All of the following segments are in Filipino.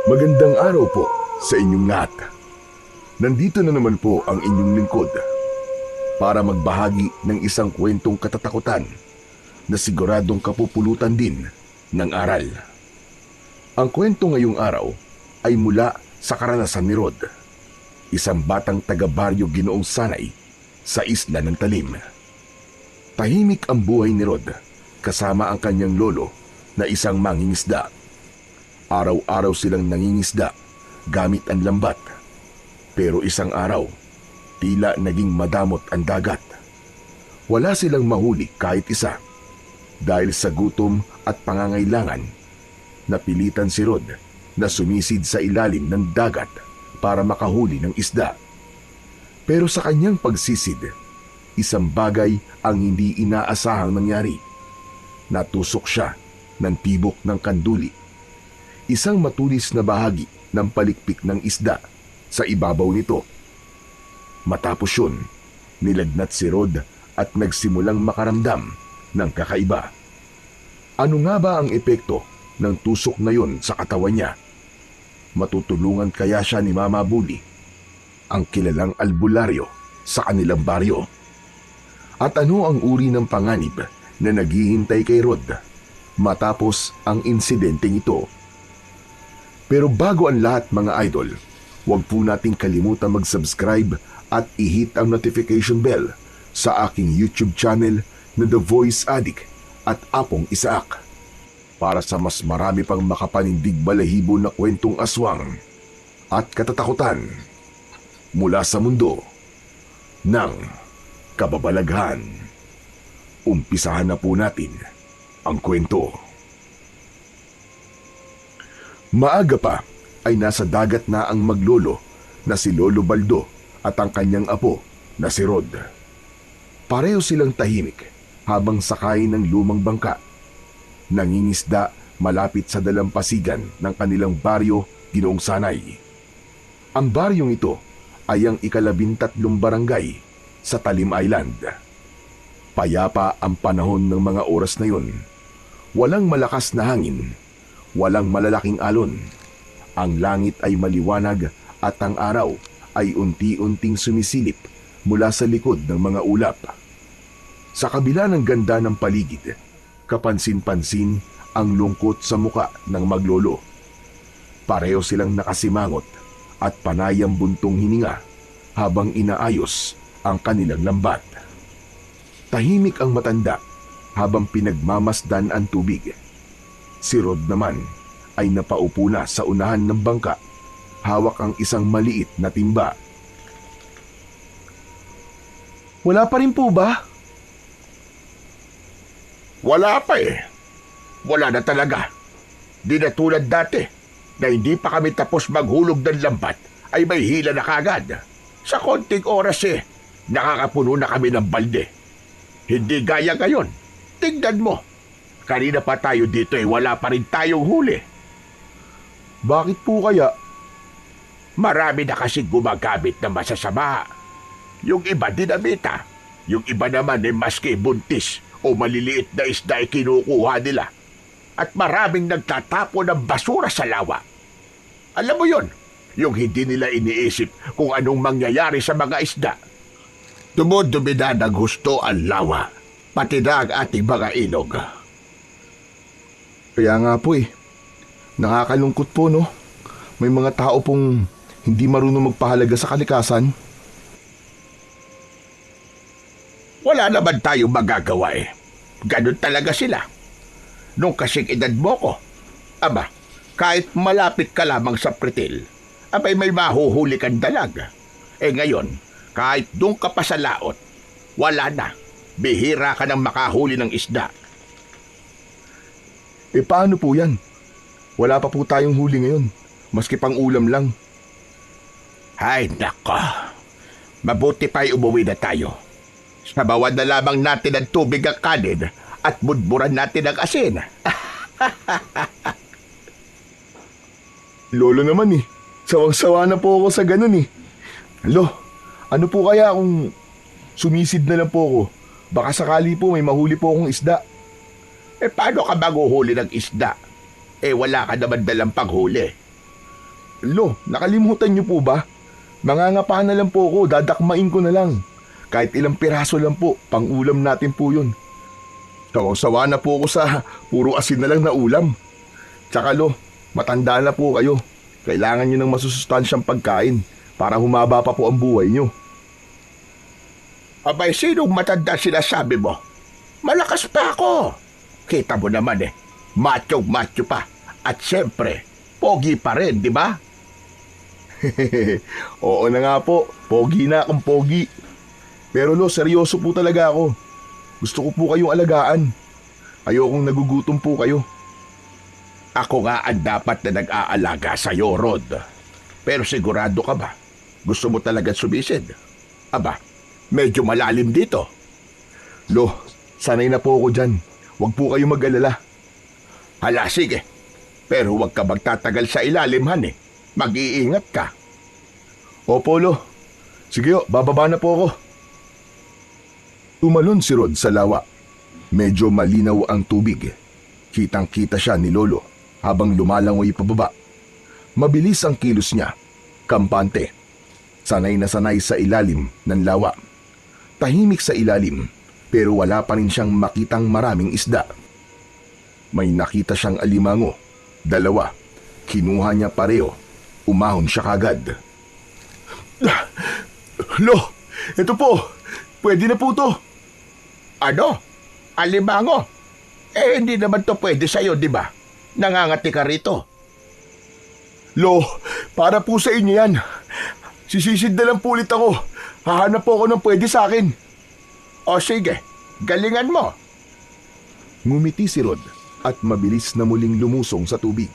Magandang araw po sa inyong lahat. Nandito na naman po ang inyong lingkod para magbahagi ng isang kwentong katatakutan na siguradong kapupulutan din ng aral. Ang kwento ngayong araw ay mula sa karanasan ni Rod, isang batang taga-baryo Ginoong Sanay sa Isla ng Talim. Tahimik ang buhay ni Rod kasama ang kanyang lolo na isang mangingisda. Araw-araw silang nangingisda gamit ang lambat. Pero isang araw, tila naging madamot ang dagat. Wala silang mahuli kahit isa. Dahil sa gutom at pangangailangan, napilitan si Rod na sumisid sa ilalim ng dagat para makahuli ng isda. Pero sa kanyang pagsisid, isang bagay ang hindi inaasahang nangyari. Natusok siya ng tibok ng kanduli, isang matulis na bahagi ng palikpik ng isda sa ibabaw nito. Matapos yun, nilagnat si Rod at nagsimulang makaramdam ng kakaiba. Ano nga ba ang epekto ng tusok na yun sa katawan niya? Matutulungan kaya siya ni Mama Bully, ang kilalang albularyo sa kanilang baryo? At ano ang uri ng panganib na naghihintay kay Rod matapos ang insidenteng ito? Pero bago ang lahat mga idol, huwag po nating kalimutan mag-subscribe at i-hit ang notification bell sa aking YouTube channel na The Voice Addict at Apong Isaak para sa mas marami pang makapanindig balahibo na kwentong aswang at katatakutan mula sa mundo ng kababalaghan. Umpisahan na po natin ang kwento. Maaga pa ay nasa dagat na ang maglolo na si Lolo Baldo at ang kanyang apo na si Rod. Pareho silang tahimik habang sakay ng lumang bangka. Nangingisda malapit sa dalampasigan ng kanilang baryo Ginoong Sanay. Ang baryong ito ay ang ika-13 barangay sa Talim Island. Payapa ang panahon ng mga oras na yun. Walang malakas na hangin, walang malalaking alon. Ang langit ay maliwanag at ang araw ay unti-unting sumisilip mula sa likod ng mga ulap. Sa kabila ng ganda ng paligid, kapansin-pansin ang lungkot sa muka ng maglolo. Pareho silang nakasimangot at panayang buntong hininga habang inaayos ang kanilang lambat. Tahimik ang matanda habang pinagmamasdan ang tubig. Si Rod naman ay napaupo na sa unahan ng bangka, hawak ang isang maliit na timba. Wala pa rin po ba? Wala pa eh. Wala na talaga. Di na tulad dati na hindi pa kami tapos maghulog ng lambat ay may hila na kagad. Sa konting oras nakakapuno na kami ng balde. Hindi gaya ngayon. Tingnan mo. Kanina pa tayo dito wala pa rin tayong huli. Bakit po kaya? Marami na kasi gumagamit na masasama. Yung iba dinamita. Yung iba naman maski buntis o maliliit na isda kinukuha nila. At maraming nagtatapo ng basura sa lawa. Alam mo yon, yung hindi nila iniisip kung anong mangyayari sa mga isda. Dumudumi na ng husto ang lawa, pati na ang ating mga ilog. Kaya nga po nakakalungkot po no. May mga tao pong hindi marunong magpahalaga sa kalikasan. Wala naman tayong magagawa Ganun talaga sila. Nung kasing edad mo ko, aba, kahit malapit ka lamang sa pritil, abay may mahuhuli kang dalag. Ngayon, kahit doon ka pa sa laot, wala na. Bihira ka nang makahuli ng isda. Paano po yan? Wala pa po tayong huli ngayon, maski pang ulam lang. Ay, nako. Mabuti pa'y umuwi na tayo. Sabawan na lamang natin ang tubig ang kanin at budburan natin ang asin. Lolo naman sawang-sawa na po ako sa ganun Lo, ano po kaya kung sumisid na lang po ako? Baka sakali po may mahuli po akong isda. Paano ka maghuhuli ng isda? Wala ka naman dalang paghuli. Lo, nakalimutan niyo po ba? Mangangapa na lang po ako, dadakmain ko na lang. Kahit ilang piraso lang po, pang ulam natin po yun. Sawa na po ako sa puro asin na lang na ulam. Tsaka lo, matanda na po kayo. Kailangan niyo ng masusustansyang pagkain para humaba pa po ang buhay niyo. Abay, sinong matanda sinasabi mo? Malakas pa ako. Kita mo naman macho pa. At siyempre, pogi pa rin, di ba? Oo na nga po, pogi na akong pogi. Pero lo, seryoso po talaga ako. Gusto ko po kayong alagaan. Ayokong nagugutom po kayo. Ako nga ang dapat na nag-aalaga sa'yo, Rod. Pero sigurado ka ba? Gusto mo talaga sumisid? Aba, medyo malalim dito. Lo, sanay na po ako dyan. Huwag po kayo mag-alala. Hala, sige. Pero huwag ka magtatagal sa ilalim, Han. Mag-iingat ka. Opo, lo. Sige, bababa na po ako. Tumalon si Rod sa lawa. Medyo malinaw ang tubig. Kitang-kita siya ni Lolo habang lumalangoy pababa. Mabilis ang kilos niya. Kampante. Sanay na sanay sa ilalim ng lawa. Tahimik sa ilalim pero wala pa rin siyang makitang maraming isda. May nakita siyang alimango. 2. Kinuha niya pareho. Umahon siya kagad. Lo, ito po. Pwede na po to. Ano? Alimango? Hindi naman to pwede sa'yo, di ba? Nangangati ka rito. Lo, para po sa inyo yan. Sisisid na lang po ulit ako. Hahanap po ako ng pwede sa akin. O sige, galingan mo. Ngumiti si Rod at mabilis na muling lumusong sa tubig.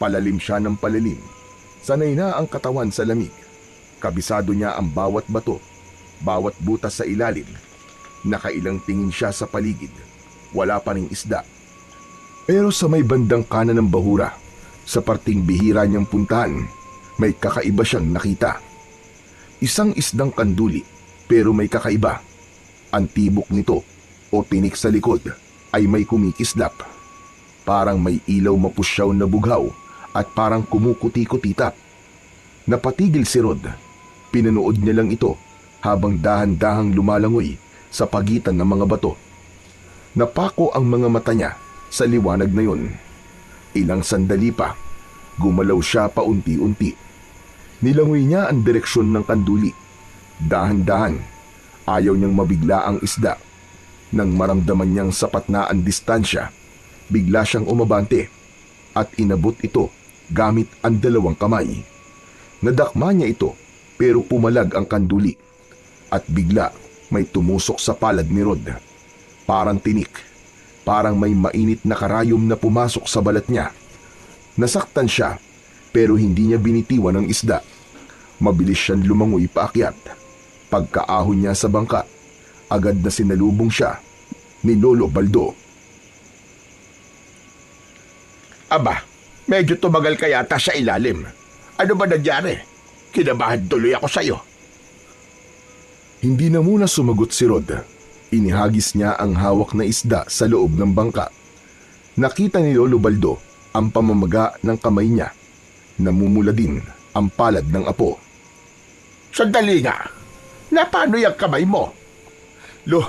Palalim siya ng palalim. Sanay na ang katawan sa lamig. Kabisado niya ang bawat bato, bawat butas sa ilalim. Nakailang tingin siya sa paligid. Wala pa ring isda. Pero sa may bandang kanan ng bahura, sa parting bihira niyang puntahan, may kakaiba siyang nakita. Isang isdang kanduli, pero may kakaiba. Ang tibok nito o tinik sa likod ay may kumikislap. Parang may ilaw mapusyaw na bughaw at parang kumukuti-kutitap. Napatigil si Rod. Pinanood niya lang ito habang dahan-dahang lumalangoy sa pagitan ng mga bato. Napako ang mga mata niya sa liwanag na yun. Ilang sandali pa, gumalaw siya paunti-unti. Nilangoy niya ang direksyon ng kanduli. Dahan-dahan, ayaw niyang mabigla ang isda. Nang maramdaman niyang sapat na ang distansya, bigla siyang umabante at inabot ito gamit ang 2 kamay. Nadakma niya ito pero pumalag ang kanduli at bigla may tumusok sa palad ni Rod. Parang tinik, parang may mainit na karayom na pumasok sa balat niya. Nasaktan siya pero hindi niya binitiwan ang isda. Mabilis siyang lumangoy paakyat. Pagkaahon niya sa bangka, agad na sinalubong siya ni Lolo Baldo. Aba, medyo tumagal ka yata sa ilalim. Ano ba nangyari? Kinabahan tuloy ako sa'yo. Hindi na muna sumagot si Rod. Inihagis niya ang hawak na isda sa loob ng bangka. Nakita ni Lolo Baldo ang pamamaga ng kamay niya. Namumula din ang palad ng apo. Sandali nga. Na paano yung kamay mo? Lo,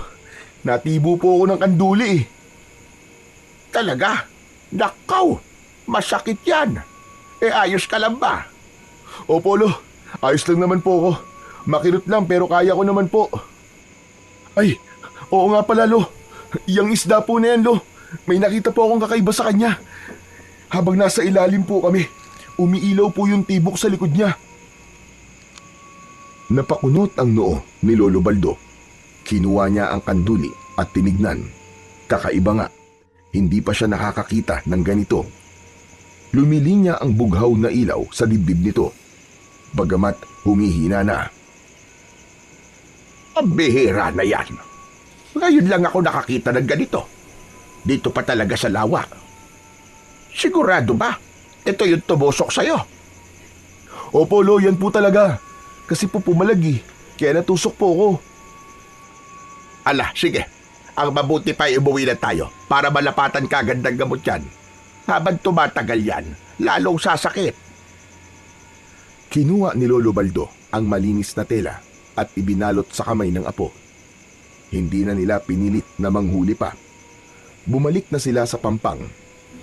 natibo po ako ng kanduli eh. Talaga? Nakaw! Masakit yan. Ayos ka lang ba? Opo, Lo. Ayos lang naman po ako. Makirot lang pero kaya ko naman po. Ay, oo nga pala, Lo. Yang isda po na yan, Lo. May nakita po akong kakaiba sa kanya. Habang nasa ilalim po kami, umiilaw po yung tibok sa likod niya. Napakunot ang noo ni Lolo Baldo. Kinuha niya ang kanduli at tinignan. Kakaiba nga, hindi pa siya nakakakita ng ganito. Lumilinya ang bughaw na ilaw sa dibdib nito. Bagamat humihina na. Ang bihira na yan. Ngayon lang ako nakakita ng ganito. Dito pa talaga sa lawa. Sigurado ba? Ito yung tumusok sa'yo. Opo, Lo, yan po talaga. Kasi po pumalagi, kaya natusok po ako. Ala, sige. Ang mabuti pa umuwi na tayo para malapatan ka agad ng gamot yan. Habang tumatagal yan, lalong sasakit. Kinuha ni Lolo Baldo ang malinis na tela at ibinalot sa kamay ng apo. Hindi na nila pinilit na manghuli pa. Bumalik na sila sa pampang.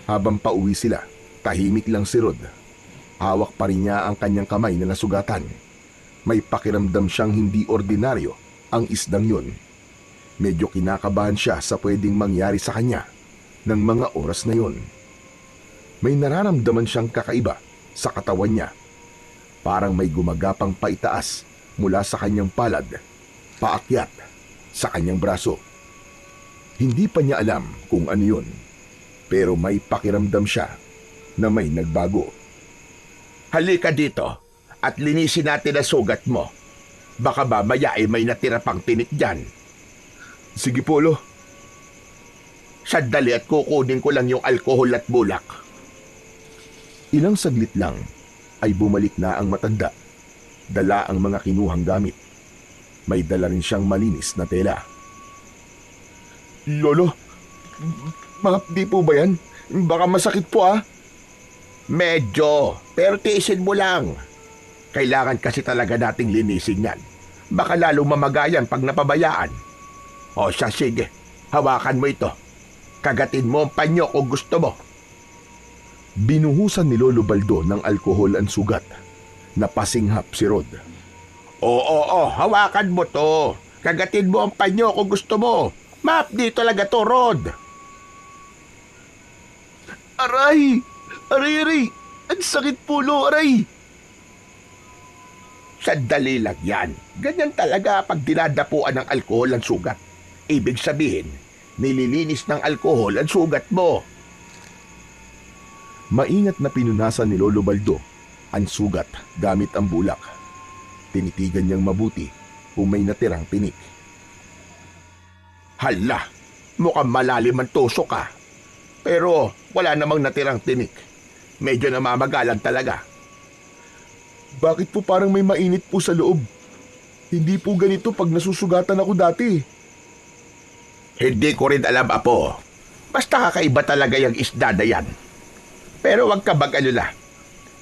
Habang pauwi sila, tahimik lang si Rod. Hawak pa rin niya ang kanyang kamay na nasugatan. May pakiramdam siyang hindi ordinaryo ang isdang yun. Medyo kinakabahan siya sa pwedeng mangyari sa kanya ng mga oras na yun. May nararamdaman siyang kakaiba sa katawan niya. Parang may gumagapang paitaas mula sa kanyang palad, paakyat sa kanyang braso. Hindi pa niya alam kung ano yun, pero may pakiramdam siya na may nagbago. Halika dito at linisin natin ang sugat mo. Baka ba maya ay may natira pang tinik dyan. Sige po, Lo. Sandali at kukunin ko lang yung alkohol at bulak. Ilang saglit lang ay bumalik na ang matanda. Dala ang mga kinuhang gamit. May dala rin siyang malinis na tela. Lolo, di po ba yan? Baka masakit po Medyo, pero tiisin mo lang. Kailangan kasi talaga nating linisin yan. Baka lalong mamagayan pag napabayaan. O siya, sige, hawakan mo ito. Kagatin mo ang panyo kung gusto mo. Binuhusan ni Lolo Baldo ng alkohol ang sugat. Napasinghap si Rod. Oo, hawakan mo to. Kagatin mo ang panyo kung gusto mo. Mapdi talaga to, Rod. Aray! Aray! Ang sakit po, Lo, aray! Sandali lang yan. Ganyan talaga pag dinadapuan ng alkohol ang sugat. Ibig sabihin, nililinis ng alkohol ang sugat mo. Maingat na pinunasan ni Lolo Baldo ang sugat gamit ang bulak. Tinitigan niyang mabuti kung may natirang tinik. Hala, mukhang malalim ang tusok ka. Pero wala namang natirang tinik. Medyo namamagalan talaga. Bakit po parang may mainit po sa loob? Hindi po ganito pag nasusugatan ako dati. Hindi ko rin alam, Apo. Basta kakaiba talaga yung isda na yan. Pero wag ka mag-alala.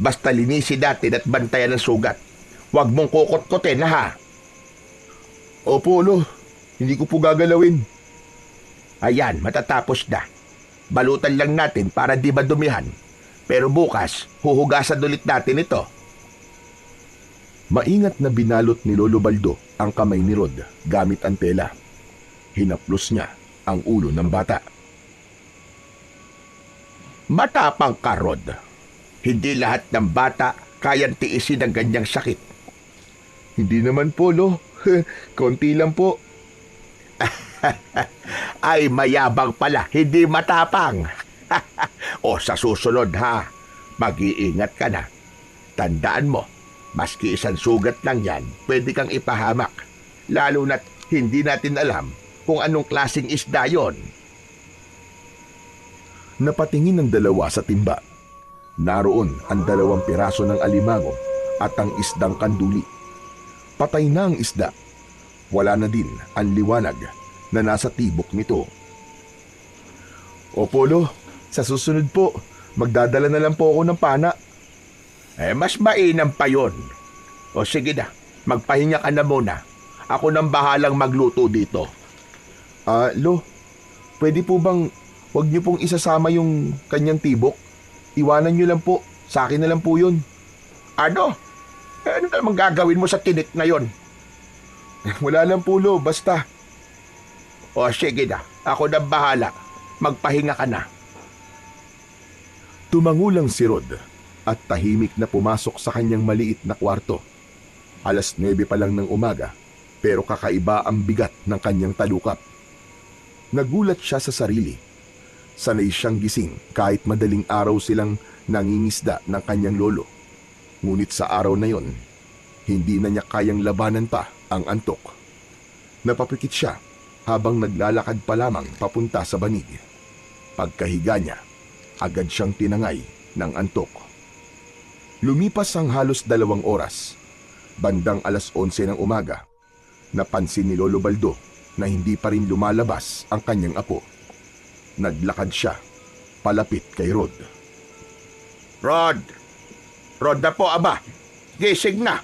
Basta linisin natin at bantayan ang sugat. Huwag mong kukot-kotin, ha? Opo, Lo. Hindi ko po gagalawin. Ayan, matatapos na. Balutan lang natin para di madumihan. Pero bukas, huhugasan ulit natin ito. Maingat na binalot ni Lolo Baldo ang kamay ni Rod gamit ang tela. Hinaplos niya ang ulo ng bata. Matapang ka, Rod. Hindi lahat ng bata kayang tiisin ang ganyang sakit. Hindi naman po, Lo. Konti lang po. Ay, mayabang pala, hindi matapang. O sa susunod, ha, mag-iingat ka na. Tandaan mo, maski isang sugat lang yan, pwede kang ipahamak. Lalo na't hindi natin alam kung anong klaseng isda yon. Napatingin ng dalawa sa timba. Naroon ang 2 piraso ng alimango at ang isdang kanduli. Patay na ang isda. Wala na din ang liwanag na nasa tibok nito. Opo, Lo. Sa susunod po, magdadala na lang po ako ng pana. Mas mainam pa yon. O sige na, magpahinga ka na muna. Ako nang bahalang magluto dito. Lo, pwede po bang huwag niyo pong isasama yung kanyang tibok? Iwanan niyo lang po. Sa akin na lang po yun. Ano? Ano namang gagawin mo sa tinik na yon? Wala lang po, Lo. Basta. O sige na, ako nang bahala. Magpahinga ka na. Tumangulang si Rod at tahimik na pumasok sa kanyang maliit na kwarto. 9:00 pa lang ng umaga, pero kakaiba ang bigat ng kanyang talukap. Nagulat siya sa sarili. Sanay siyang gising kahit madaling araw silang nangingisda ng kanyang lolo. Ngunit sa araw na yon, hindi na niya kayang labanan pa ang antok. Napapikit siya habang naglalakad pa lamang papunta sa banig. Pagkahiga niya, agad siyang tinangay ng antok. Lumipas ang halos 2 oras. Bandang 11:00 ng umaga, napansin ni Lolo Baldo na hindi pa rin lumalabas ang kanyang apo. Naglakad siya palapit kay Rod. Rod! Rod na po, Aba! gising na.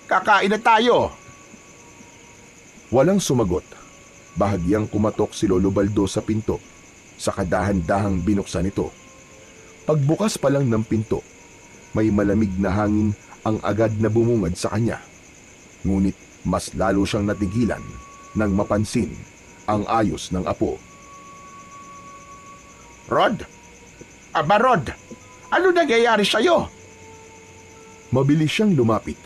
Kakain na tayo. Walang sumagot. Bahagyang kumatok si Lolo Baldo sa pinto. Sa kadahan-dahang binuksan ito. Pagbukas pa lang ng pinto, may malamig na hangin ang agad na bumungad sa kanya. Ngunit mas lalo siyang natigilan nang mapansin ang ayos ng apo. Rod? Aba Rod, ano nangyayari sa'yo? Mabilis siyang lumapit.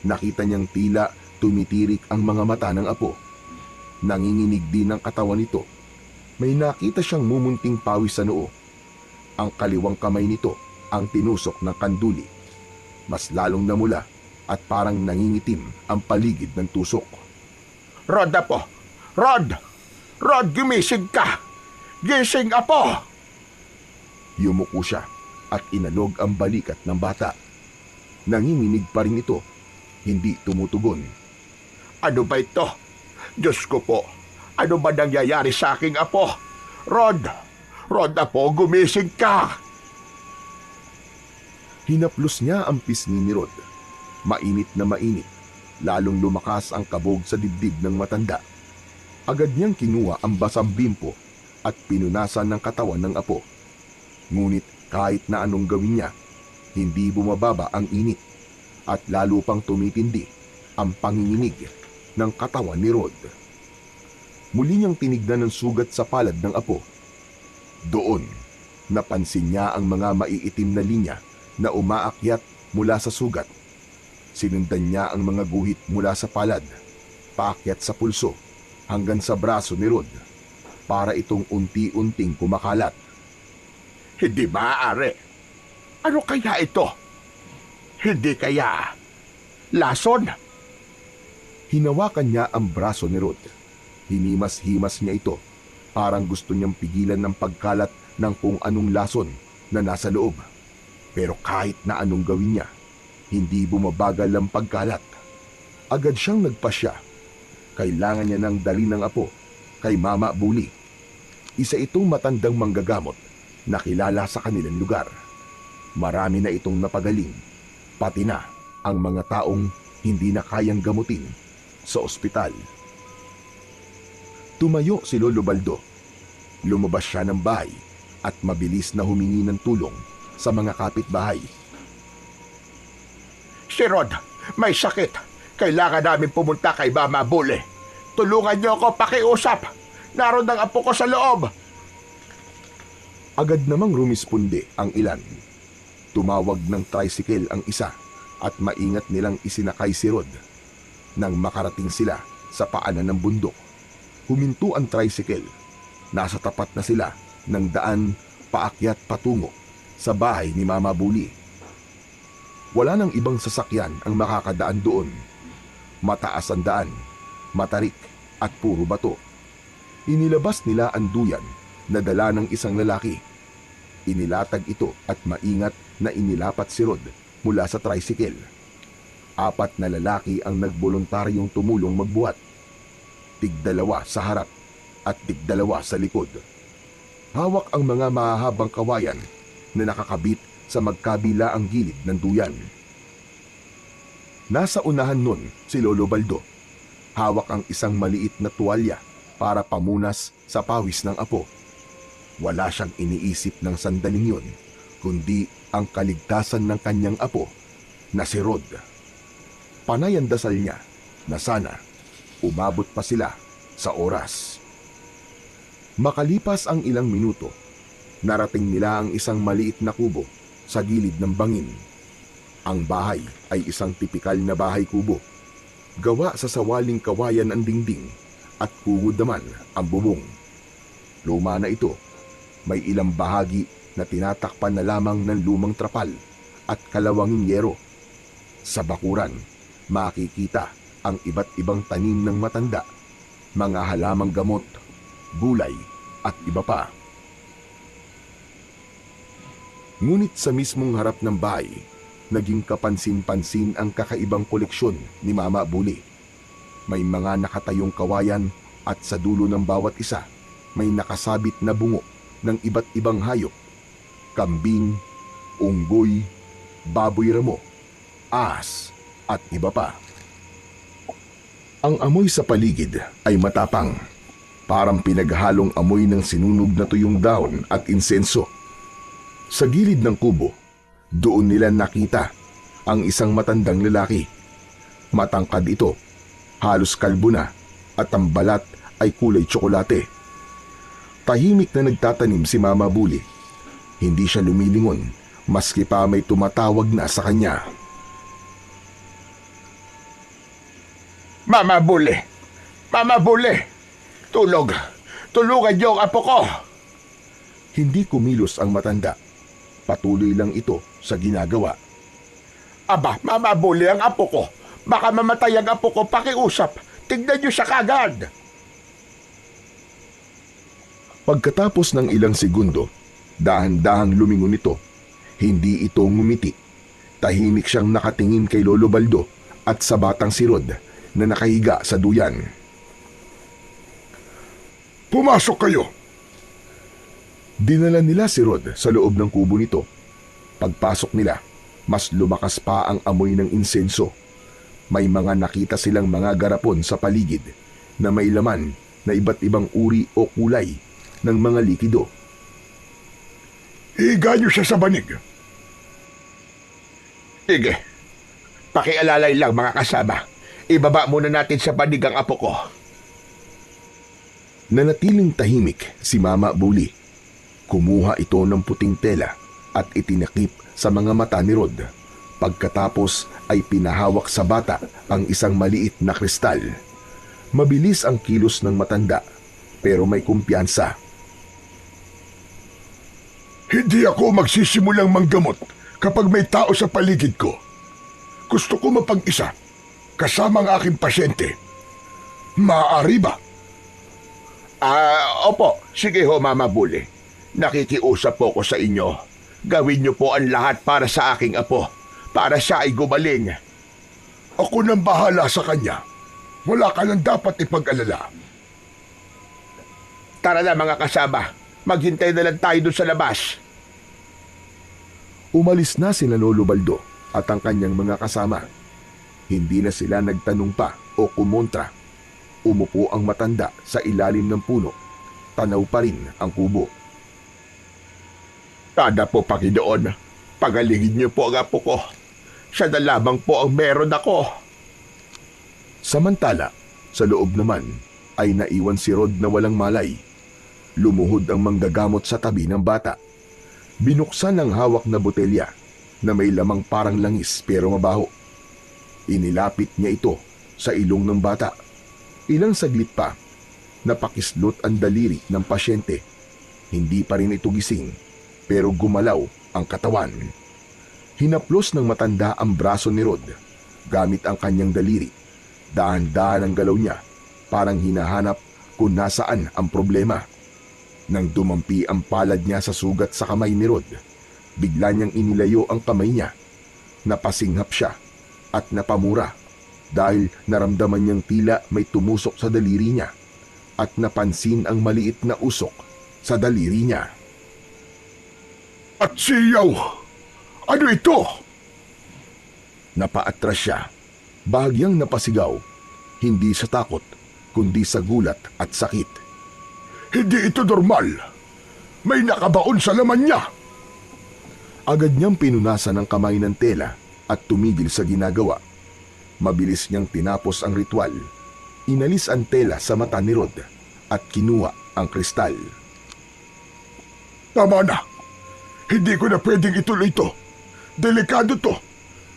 Nakita niyang tila tumitirik ang mga mata ng apo. Nanginginig din ang katawan nito. May nakita siyang mumunting pawis sa noo. Ang kaliwang kamay nito ang tinusok ng kanduli. Mas lalong namula at parang nangingitim ang paligid ng tusok. Rod, apo! Rod! Rod, gumising ka! Gising, apo! Yumuko siya at inalog ang balikat ng bata. Nanginginig pa rin ito. Hindi tumutugon. Ano ba ito? Diyos ko po, ano ba nangyayari sa aking apo? Rod! Rod, apo, gumising ka! Hinaplos niya ang pisngi ni Rod. Mainit na mainit. Lalong lumakas ang kabog sa dibdib ng matanda. Agad niyang kinuha ang basang bimpo at pinunasan ng katawan ng apo. Ngunit kahit na anong gawin niya, hindi bumababa ang init at lalo pang tumitindi ang panginginig ng katawan ni Rod. Muli niyang tinignan ang sugat sa palad ng apo. Doon, napansin niya ang mga maiitim na linya na umaakyat mula sa sugat. Sinundan niya ang mga guhit mula sa palad, paakyat sa pulso, hanggang sa braso ni Rod, para itong unti-unting kumakalat. Hindi maaari. Ano kaya ito? Hindi kaya lason? Hinawakan niya ang braso ni Rod. Hinimas-himas niya ito, parang gusto niyang pigilan ng pagkalat ng kung anong lason na nasa loob. Pero kahit na anong gawin niya, hindi bumabagal ang pagkalat. Agad siyang nagpasya. Kailangan niya ng dali ng apo kay Mama Buli. Isa itong matandang manggagamot na kilala sa kanilang lugar. Marami na itong napagaling, pati na ang mga taong hindi na kayang gamutin sa ospital. Tumayo si Lolo Baldo. Lumabas siya ng bahay at mabilis na humingi ng tulong sa mga kapitbahay. Si Rod, may sakit. Kailangan namin pumunta kay Mama Buli. Tulungan niyo ako pakiusap. Naroon ang apo ko sa loob. Agad namang rumisponde ang ilan. Tumawag ng tricycle ang isa at maingat nilang isinakay si Rod. Nang makarating sila sa paanan ng bundok, huminto ang tricycle. Nasa tapat na sila ng daan paakyat patungo sa bahay ni Mama Buli. Wala nang ibang sasakyan ang makakadaan doon. Mataas ang daan, matarik at puro bato. Inilabas nila ang duyan na dala ng isang lalaki. Inilatag ito at maingat na inilapat si Rod mula sa tricycle. 4 na lalaki ang nagboluntaryong tumulong magbuhat. 2 sa harap at 2 sa likod. Hawak ang mga mahahabang kawayan na nakakabit sa magkabila ang gilid ng duyan. Nasa unahan nun si Lolo Baldo. Hawak ang isang maliit na tuwalya para pamunas sa pawis ng apo. Wala siyang iniisip ng sandaling yun, kundi ang kaligtasan ng kanyang apo na si Rod. Panay ang dasal niya na sana umabot pa sila sa oras. Makalipas ang ilang minuto, narating nila ang isang maliit na kubo sa gilid ng bangin. Ang bahay ay isang tipikal na bahay kubo. Gawa sa sawaling kawayan ang dingding at kuhod naman ang bubong. Luma na ito. May ilang bahagi na tinatakpan na lamang ng lumang trapal at kalawanging yero. Sa bakuran, makikita ang iba't ibang tanim ng matanda, mga halamang gamot, gulay at iba pa. Ngunit sa mismong harap ng bahay, naging kapansin-pansin ang kakaibang koleksyon ni Mama Buli. May mga nakatayong kawayan at sa dulo ng bawat isa may nakasabit na bungo ng iba't ibang hayop. Kambing, unggoy, baboy ramo, ahas at iba pa. Ang amoy sa paligid ay matapang, parang pinaghalong amoy ng sinunog na tuyong dahon at insenso. Sa gilid ng kubo, doon nila nakita ang isang matandang lalaki. Matangkad ito, halos kalbo na, at ang balat ay kulay tsokolate. Tahimik na nagtatanim si Mama Buli. Hindi siya lumilingon, maski pa may tumatawag na sa kanya. Mama Buli! Mama Buli! Tulungan niyo ang apo ko! Hindi kumilos ang matanda. Patuloy lang ito sa ginagawa. Aba, Mama Buli, ang apo ko! Baka mamatay ang apo ko, pakiusap! Tignan niyo siya kagad! Pagkatapos ng ilang segundo, dahan-dahang lumingon ito. Hindi ito ngumiti. Tahimik siyang nakatingin kay Lolo Baldo at sa batang si Rod na nakahiga sa duyan. Pumasok kayo! Dinala nila si Rod sa loob ng kubo nito. Pagpasok nila, mas lumakas pa ang amoy ng insenso. May mga nakita silang mga garapon sa paligid na may laman na iba't ibang uri o kulay ng mga likido. Higa niyo siya sa banig. Sige, pakialalay lang mga kasama. Ibaba muna natin sa banig ang apo ko. Nanatiling tahimik si Mama Buli. Kumuha ito ng puting tela at itinakip sa mga mata ni Rod. Pagkatapos ay pinahawak sa bata ang isang maliit na kristal. Mabilis ang kilos ng matanda pero may kumpiyansa. Hindi ako magsisimulang manggamot kapag may tao sa paligid ko. Gusto ko mapag-isa kasama ang aking pasyente. Maaari ba? Opo. Sige ho, Mama Buli. Nakikiusap po ko sa inyo. Gawin niyo po ang lahat para sa aking apo. Para siya ay gumaling. Ako nang bahala sa kanya. Wala ka nang dapat ipag-alala. Tara na mga kasama. Maghintay na lang tayo doon sa labas. Umalis na sina Lolo Baldo at ang kanyang mga kasama. Hindi na sila nagtanong pa o kumontra. Umupo ang matanda sa ilalim ng puno. Tanaw pa rin ang kubo. Tada po, Panginoon. Pagalingin niyo po ang apo ko. Siya na lamang po ang meron ako. Samantala, sa loob naman ay naiwan si Rod na walang malay. Lumuhod ang manggagamot sa tabi ng bata. Binuksan ang hawak na botelya na may lamang parang langis pero mabaho. Inilapit niya ito sa ilong ng bata. Ilang saglit pa, napakislot ang daliri ng pasyente. Hindi pa rin ito gising pero gumalaw ang katawan. Hinaplos ng matanda ang braso ni Rod gamit ang kanyang daliri. Dahan-dahan ang galaw niya, parang hinahanap kung nasaan ang problema. Nang dumampi ang palad niya sa sugat sa kamay ni Rod, bigla niyang inilayo ang kamay niya. Napasinghap siya at napamura dahil naramdaman niyang tila may tumusok sa daliri niya at napansin ang maliit na usok sa daliri niya. At siyaw! Ano ito? Napaatras siya. Bahagyang napasigaw, hindi sa takot, kundi sa gulat at sakit. Hindi ito normal. May nakabaon sa laman niya. Agad niyang pinunasan ang kamay ng tela at tumigil sa ginagawa. Mabilis niyang tinapos ang ritual. Inalis ang tela sa mata ni Rod at kinuha ang kristal. Tama na. Hindi ko na pwedeng ituloy ito. Delikado to.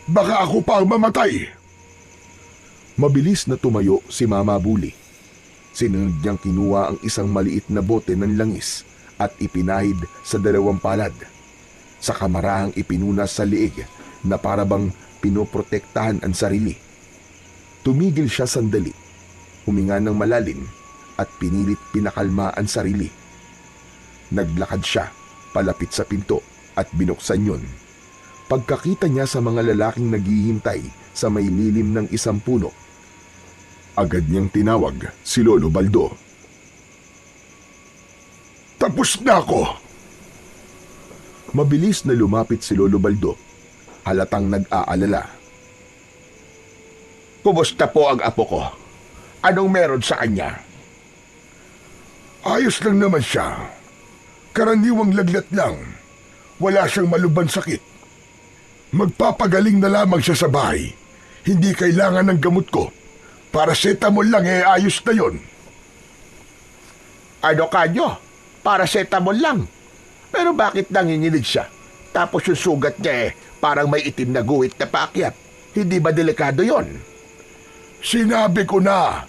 Baka ako pa ang mamatay. Mabilis na tumayo si Mama Buli. Sinunod niyang kinuha ang isang maliit na bote ng langis at ipinahid sa dalawang palad. Sa kamarahang ipinunas sa liig na parabang pinoprotektahan ang sarili. Tumigil siya sandali, huminga ng malalim at pinilit pinakalma ang sarili. Naglakad siya palapit sa pinto at binuksan yun. Pagkakita niya sa mga lalaking naghihintay sa may lilim ng isang puno, agad niyang tinawag si Lolo Baldo. Tapos na ako. Mabilis na lumapit si Lolo Baldo, halatang nag-aalala. Kumusta po ang apo ko? Anong meron sa kanya? Ayos lang naman siya. Karaniwang laglat lang. Wala siyang malubhang sakit. Magpapagaling na lamang siya sa bahay. Hindi kailangan ng gamot ko. Paracetamol lang ayos na yon. Ano kanyo? Paracetamol lang. Pero bakit nanginginig siya? Tapos yung sugat niya parang may itim na guhit na paakyat. Hindi ba delikado yon? Sinabi ko na,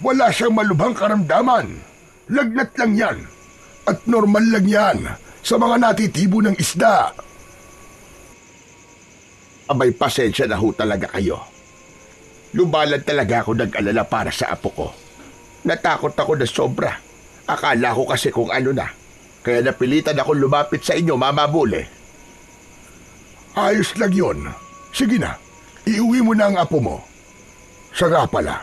wala siyang malubhang karamdaman. Lagnat lang yan. At normal lang yan sa mga natitibo ng isda. Abay, pasensya na ho talaga kayo. Lumalan talaga ako nag-alala para sa apo ko. Natakot ako na sobra. Akala ko kasi kung ano na. Kaya napilitan ako lumapit sa inyo, Mama Bule. Ayos lang yon. Sige na, iuwi mo na ang apo mo. Siya nga pala,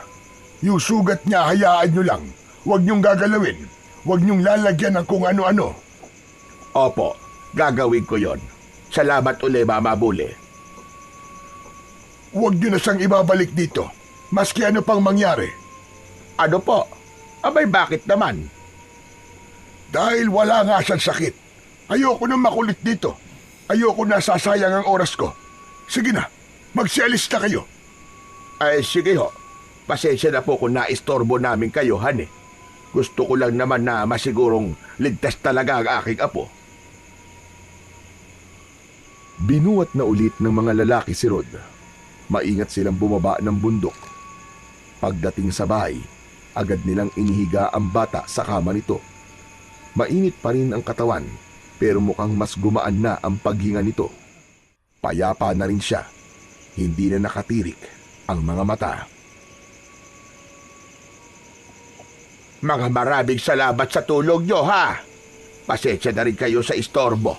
yung sugat niya hayaan nyo lang. Huwag niyong gagalawin. Huwag niyong lalagyan ng kung ano-ano. Opo, gagawin ko yon. Salamat uli, Mama Bule. Huwag niyo na siyang ibabalik dito. Maski ano pang mangyari. Ano po? Abay, bakit naman? Dahil wala nga siyang sakit. Ayoko na makulit dito. Ayoko na sasayang ang oras ko. Sige na, magsialis na kayo. Ay, sige ho. Pasensya na po kung naistorbo namin kayo, Han. Gusto ko lang naman na masigurong ligtas talaga ang aking apo. Binuhat na ulit ng mga lalaki si Rod. Maingat silang bumaba ng bundok. Pagdating sa bahay, agad nilang inihiga ang bata sa kama nito. Mainit pa rin ang katawan, pero mukhang mas gumaan na ang paghinga nito. Payapa na rin siya. Hindi na nakatirik ang mga mata. Mga maraming salamat sa tulong nyo, ha? Pasensya na rin kayo sa istorbo.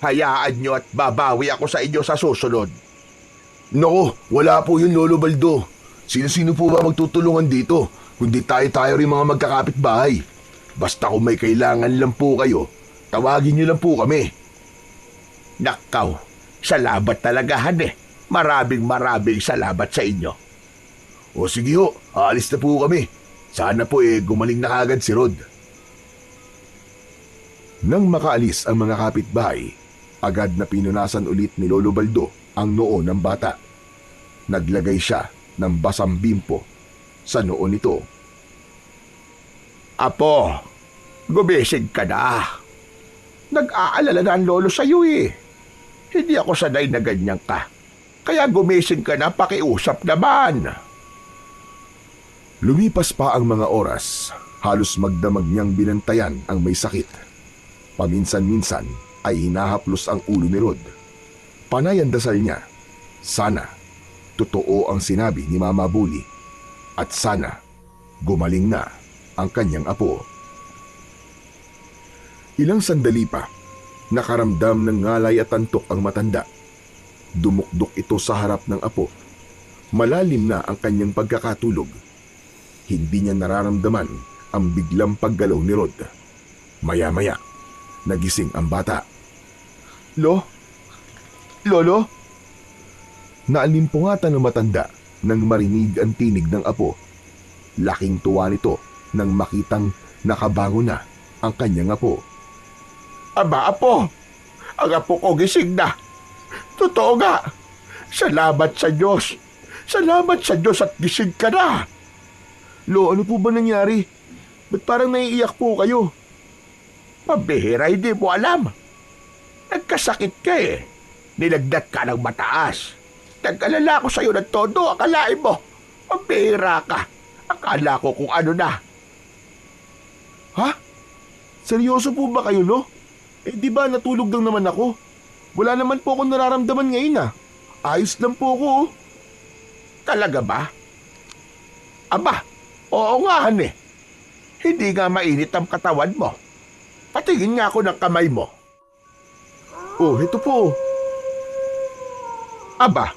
Hayaan nyo at babawi ako sa inyo sa susunod. Nako, wala po yun, Lolo Baldo. Sino-sino po ba magtutulungan dito? Kundi tayo-tayo rin mga magkakapit-bahay. Basta kung may kailangan lang po kayo, tawagin niyo lang po kami. Nakaw, salamat talaga, Han. Maraming salamat sa inyo. O sige ho, aalis na po kami. Sana po gumaling na kagad si Rod. Nang makaalis ang mga kapitbahay, agad na pinunasan ulit ni Lolo Baldo ang noo ng bata. Naglagay siya ng basang bimpo sa noo nito. Apo, gumising ka na. Nag-aalala na ang lolo sa'yo eh. Hindi ako sanay na ganyan ka. Kaya gumising ka na, pakiusap naman. Lumipas pa ang mga oras, halos magdamag niyang binantayan ang may sakit. Paminsan-minsan ay hinahaplos ang ulo ni Rod. Panay ang dasal niya. Sana totoo ang sinabi ni Mama Buli at sana gumaling na ang kanyang apo. Ilang sandali pa, nakaramdam ng ngalay at antok ang matanda. Dumukdok ito sa harap ng apo. Malalim na ang kanyang pagkakatulog. Hindi niya nararamdaman ang biglang paggalaw ni Rod. Maya-maya, nagising ang bata. Lolo? Naalimpungatan ng matanda nang marinig ang tinig ng apo. Laking tuwa nito nang makitang nakabangon na ang kanyang apo. Aba, apo! Ang apo ko gising na. Totoo nga. Salamat sa Diyos. Salamat sa Diyos at gising ka na. Lo, ano po ba nangyari? Ba't parang naiiyak po kayo? Pambihira, hindi mo alam. Nagkasakit ka eh. Nilagnat ka ng mataas. Nag-alala ko sa'yo ng todo. Akalain mo, pambihira ka. Akala ko kung ano na. Ha? Seryoso po ba kayo, Lo? Di ba natulog lang naman ako? Wala naman po akong nararamdaman ngayon ah. Ayos lang po ako oh. Talaga ba? Aba, oo nga Han eh. Hindi nga mainit ang katawan mo. Patingin nga ako ng kamay mo. Oh, ito po. Aba,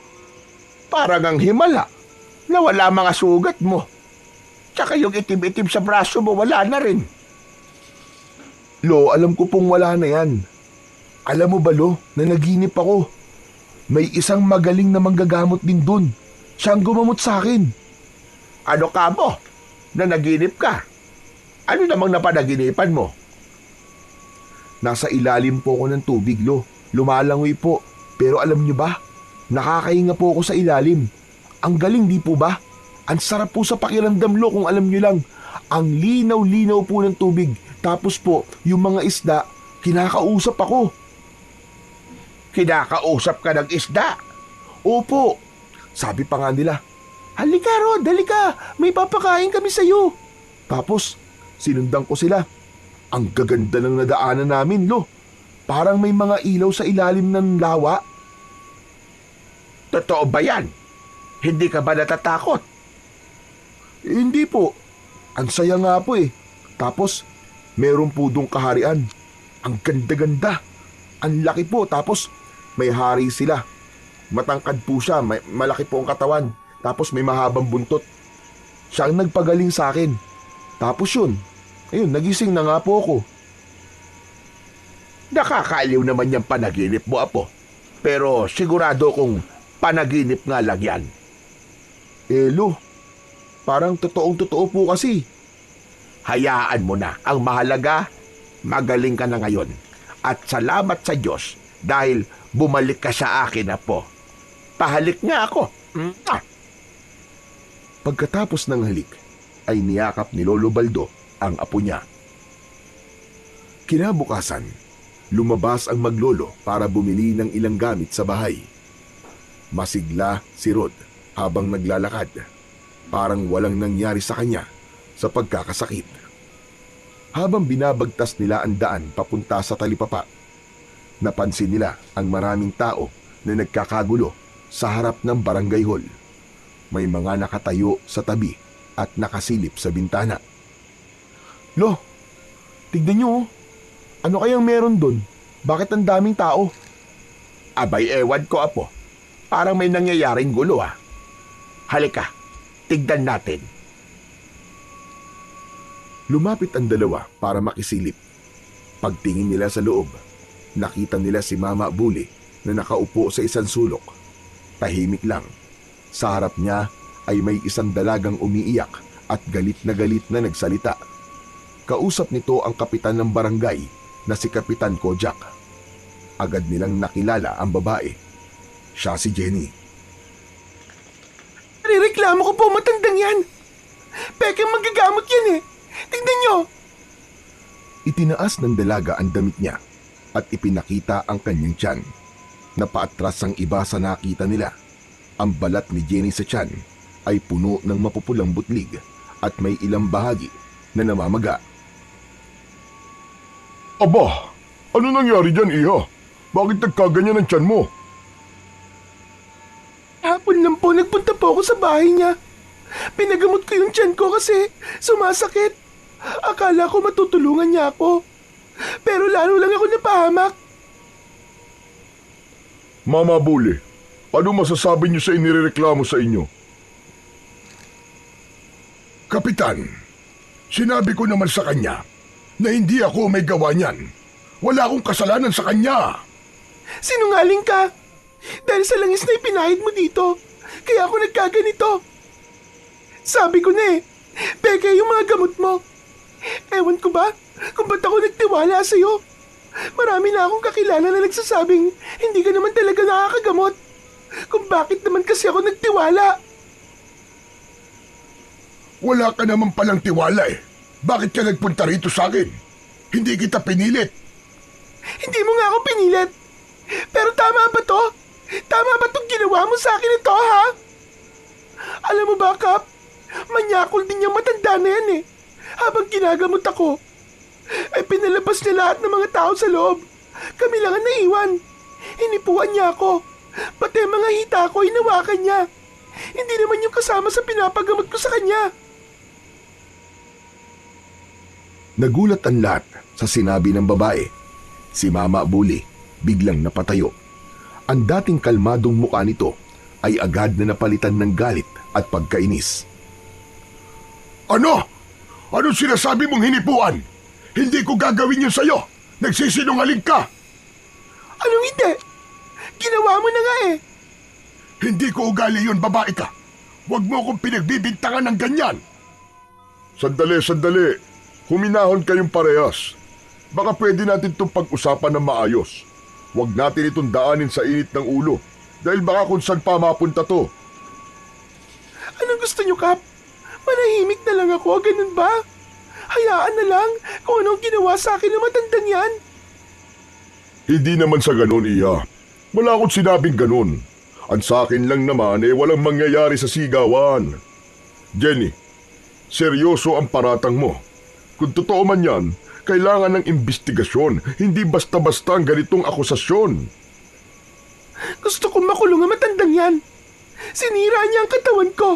parang ang himala na wala mga sugat mo. Tsaka yung itim-itim sa braso mo wala na rin. Lo, alam ko pong wala na yan. Alam mo ba, Lo, na naginip ako. May isang magaling na manggagamot din dun. Siya ang gumamot sa akin. Ano ka mo? Nanaginip ka? Ano namang napanaginipan mo? Nasa ilalim po ako ng tubig, Lo. Lumalangoy po. Pero alam niyo ba, nakakahinga po ako sa ilalim. Ang galing, di po ba? Ang sarap po sa pakiramdam, Lo, kung alam niyo lang. Ang linaw-linaw po ng tubig. Tapos po, yung mga isda, kinakausap ako. Kinakausap ka ng isda? Opo. Sabi pa nga nila, halika Rod, halika. May papakain kami sa'yo. Tapos, sinundan ko sila. Ang gaganda ng nadaanan namin, Lo. Parang may mga ilaw sa ilalim ng lawa. Totoo ba yan? Hindi ka ba natatakot? Hindi po. Ang saya nga po eh. Tapos, meron po dong kaharian. Ang ganda-ganda. Ang laki po. Tapos, may hari sila. Matangkad po siya. Malaki po ang katawan. Tapos may mahabang buntot. Siya ang nagpagaling sa akin. Tapos yun. Ayun, nagising na nga po ako. Nakakaaliw naman yung panaginip mo, Apo. Pero sigurado kong panaginip nga lang yan. Lo, parang totoong-totoo po kasi. Hayaan mo na. Ang mahalaga, magaling ka na ngayon. At salamat sa Diyos dahil bumalik ka sa akin, Apo. Pahalik nga ako. Pagkatapos ng halik, ay niyakap ni Lolo Baldo ang apo niya. Kinabukasan, lumabas ang maglolo para bumili ng ilang gamit sa bahay. Masigla si Rod habang naglalakad. Parang walang nangyari sa kanya sa pagkakasakit. Habang binabagtas nila ang daan papunta sa talipapa, napansin nila ang maraming tao na nagkakagulo sa harap ng barangay hall. May mga nakatayo sa tabi at nakasilip sa bintana. Lo, tignan nyo oh. Ano kayang meron doon? Bakit ang daming tao? Abay, ewan ko, Apo. Parang may nangyayaring gulo, ah. Halika, tignan natin. Lumapit ang dalawa para makisilip. Pagtingin nila sa loob, nakita nila si Mama Buli na nakaupo sa isang sulok. Tahimik lang. Sa harap niya ay may isang dalagang umiiyak at galit na nagsalita. Kausap nito ang kapitan ng barangay na si Kapitan Kojak. Agad nilang nakilala ang babae. Siya si Jenny. Rireklamo ko po matandang yan. Pekeng magagamot yan eh. Tingnan nyo. Itinaas ng dalaga ang damit niya at ipinakita ang kanyang tiyan. Napaatras ang iba sa nakita nila. Ang balat ni Jenny sa tiyan ay puno ng mapupulang butlig at may ilang bahagi na namamaga. Aba, ano nangyari dyan, Iha? Bakit nagkaganyan ang tiyan mo? Hapon lang po nagpunta po ako sa bahay niya. Pinagamot ko yung tiyan ko kasi sumasakit. Akala ko matutulungan niya ako. Pero lalo lang ako napahamak. Mama Buli, ano masasabi niyo sa inireklamo sa inyo? Kapitan, sinabi ko naman sa kanya na hindi ako may gawa niyan. Wala akong kasalanan sa kanya. Sinungaling ka. Dahil sa langis na ipinahid mo dito, kaya ako nagkaganito. Sabi ko na eh, peke yung mga gamot mo. Ewan ko ba kung ba't ako nagtiwala sa'yo. Marami na akong kakilala na nagsasabing hindi ka naman talaga nakakagamot. Kung bakit naman kasi ako nagtiwala. Wala ka naman palang tiwala eh. Bakit ka nagpunta rito sa akin? Hindi kita pinilit. Hindi mo nga ako pinilit. Pero tama ba to? Tama ba itong ginawa mo sa akin ito, ha? Alam mo ba, Kap? Manyakol din yung matanda na yan eh. Habang ginagamot ako, ay pinalabas niya lahat ng mga tao sa loob. Kami lang ang naiwan. Hinipuan niya ako. Pati ang mga hita ko, hinawakan niya. Hindi naman yung kasama sa pinapagamot ko sa kanya. Nagulat ang lahat sa sinabi ng babae. Si Mama Buli biglang napatayo. Ang dating kalmadong mukha nito ay agad na napalitan ng galit at pagkainis. Ano? Anong sinasabi mong hinipuan? Hindi ko gagawin yun sa'yo. Nagsisinungaling ka. Anong hindi? Ginawa mo na nga eh. Hindi ko ugali yun, babae ka. Huwag mo akong pinagbibintangan ng ganyan. Sandali. Huminahon kayong parehas. Baka pwede natin itong pag-usapan ng maayos. Huwag natin itong daanin sa init ng ulo dahil baka kung saan pa mapunta to. Anong gusto niyo, Kap? Manahimik na lang ako, ganun ba? Hayaan na lang kung anong ginawa sa akin ng matandang yan. Hindi naman sa ganun, Iya. Wala akong sinabing ganun. Ang sa akin lang naman walang mangyayari sa sigawan. Jenny, seryoso ang paratang mo. Kung totoo man yan, kailangan ng imbestigasyon, hindi basta-basta ang ganitong akusasyon. Gusto kong makulong ang matandang yan. Sinira niya ang katawan ko.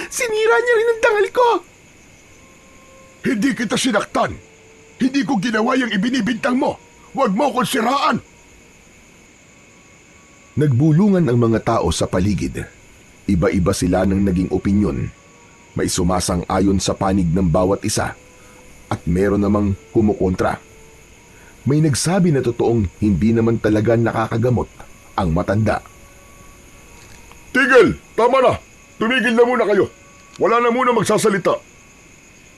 Sinira niya rin ang dangal ko. Hindi kita sinaktan. Hindi ko ginawa yung ibinibintang mo. Huwag mo akong siraan. Nagbulungan ang mga tao sa paligid. Iba-iba sila ng naging opinyon. May sumasang-ayon sa panig ng bawat isa at meron namang kumukontra. May nagsabi na totoong hindi naman talaga nakakagamot ang matanda. Tigil! Tama na! Tumigil na muna kayo! Wala na muna magsasalita.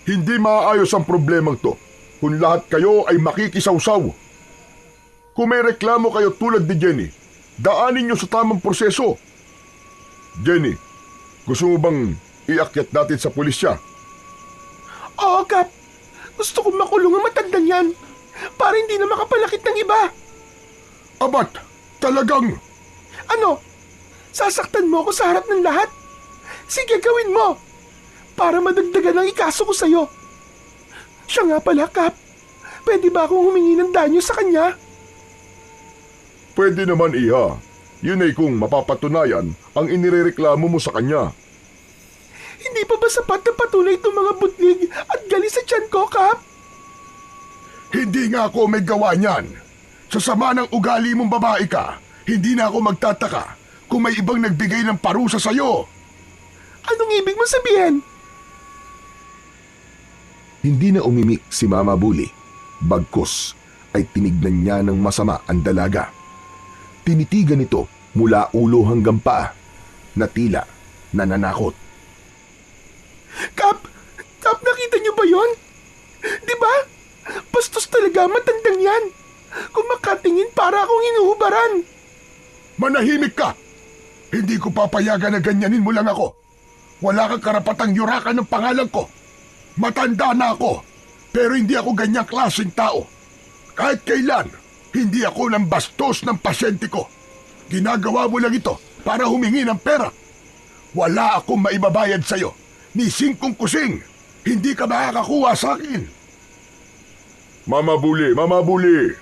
Hindi maaayos ang problemang to kung lahat kayo ay makikisawsaw. Kung may reklamo kayo tulad ni Jenny, daanin nyo sa tamang proseso. Jenny, gusto mo bang iakyat natin sa pulisya? Oo, Kap. Gusto kong makulong ang matandang yan para hindi na makapalakit ng iba. Abat, talagang... Ano? Sasaktan mo ako sa harap ng lahat? Sige, gawin mo. Para madagdagan ang ikaso ko sa'yo. Siya nga pala, Kap. Pwede ba akong humingi ng danyo sa kanya? Pwede naman, Iha. Yun ay kung mapapatunayan ang inirereklamo mo sa kanya. Hindi pa ba sapat na patunay itong mga butlig at gali sa tiyan ko, Kap? Hindi nga ako may gawa niyan. Sa sama ng ugali mong babae ka, hindi na ako magtataka kung may ibang nagbigay ng parusa sa'yo. Anong ibig mo sabihin? Hindi na umimik si Mama Bully. Bagkus ay tinignan niya ng masama ang dalaga. Tinitigan ito mula ulo hanggang paa na tila nananakot. Kap, nakita niyo ba yon? Di ba? Bastos talaga matandang yan. Kung makatingin para akong hinuhubaran. Manahimik ka! Hindi ko papayagan na ganyanin mo lang ako. Wala kang karapatang yurakan ng pangalan ko. Matanda na ako, pero hindi ako ganyang klaseng tao. Kahit kailan, hindi ako nang bastos ng pasyente ko. Ginagawa mo lang ito para humingi ng pera. Wala akong maibabayad sa'yo. Ni singkong kusing, hindi ka makakakuha sa akin. Mama Bully,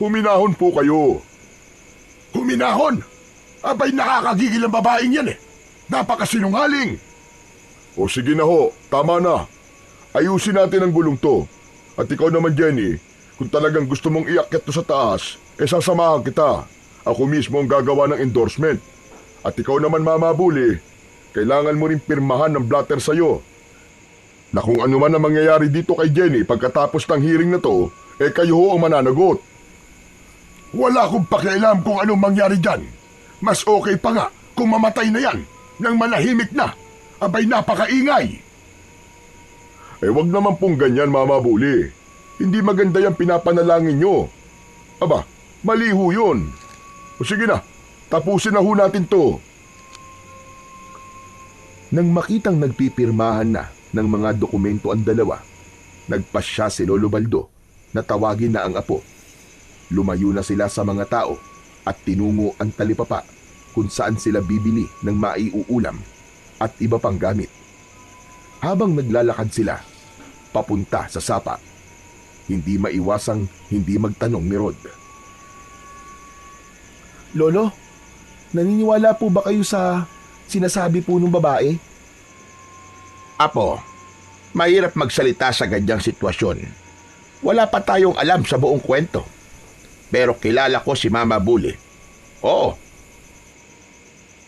huminahon po kayo. Huminahon? Abay, nakakagigil ang babaeng yan eh. Napakasinungaling. O sige na ho, tama na. Ayusin natin ang gulong to. At ikaw naman, Jenny, kung talagang gusto mong iakyat to sa taas, sasamahan kita. Ako mismo ang gagawa ng endorsement. At ikaw naman, Mama Bully, kailangan mo rin pirmahan ng blatter sa'yo. Na kung ano man ang mangyayari dito kay Jenny pagkatapos ng hearing na to, kayo ho ang mananagot. Wala akong pakialam kung anong mangyari dyan. Mas okay pa nga kung mamatay na yan nang manahimik na. Abay, napakaingay. Wag naman pong ganyan, Mama Bully. Hindi maganda yung pinapanalangin nyo. Aba, mali ho yun. O sige na, tapusin na ho natin to. Nang makitang nagpipirmahan na ng mga dokumento ang dalawa, nagpasya si Lolo Baldo na tawagin na ang apo. Lumayo na sila sa mga tao at tinungo ang talipapa kung saan sila bibili ng maiuulam at iba pang gamit. Habang naglalakad sila, papunta sa sapa, hindi maiwasang hindi magtanong ni Rod. Lolo, naniniwala po ba kayo sa sinasabi po ng babae? Apo, mahirap magsalita sa ganyang sitwasyon. Wala pa tayong alam sa buong kwento. Pero kilala ko si Mama Bully. Oo.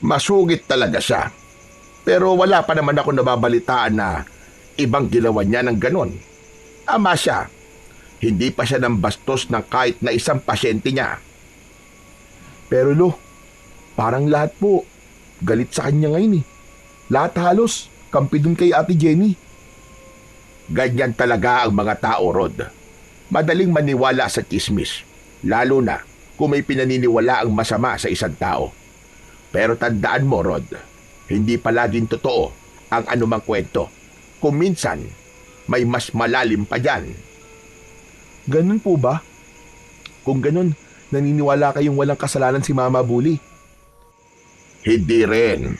Masugit talaga siya. Pero wala pa naman ako nababalitaan na ibang ginawa niya ng ganon. Ama siya. Hindi pa siya nang bastos ng kahit na isang pasyente niya. Pero Lo, parang lahat po galit sa kanya ngayon eh. Lahat halos, kampi dun kay Ate Jenny. Ganyan talaga ang mga tao, Rod. Madaling maniwala sa chismis, lalo na kung may pinaniniwala ang masama sa isang tao. Pero tandaan mo, Rod, hindi palaging totoo ang anumang kwento. Kung minsan, may mas malalim pa dyan. Ganun po ba? Kung ganun, naniniwala kayong walang kasalanan si Mama Bully. Hindi rin.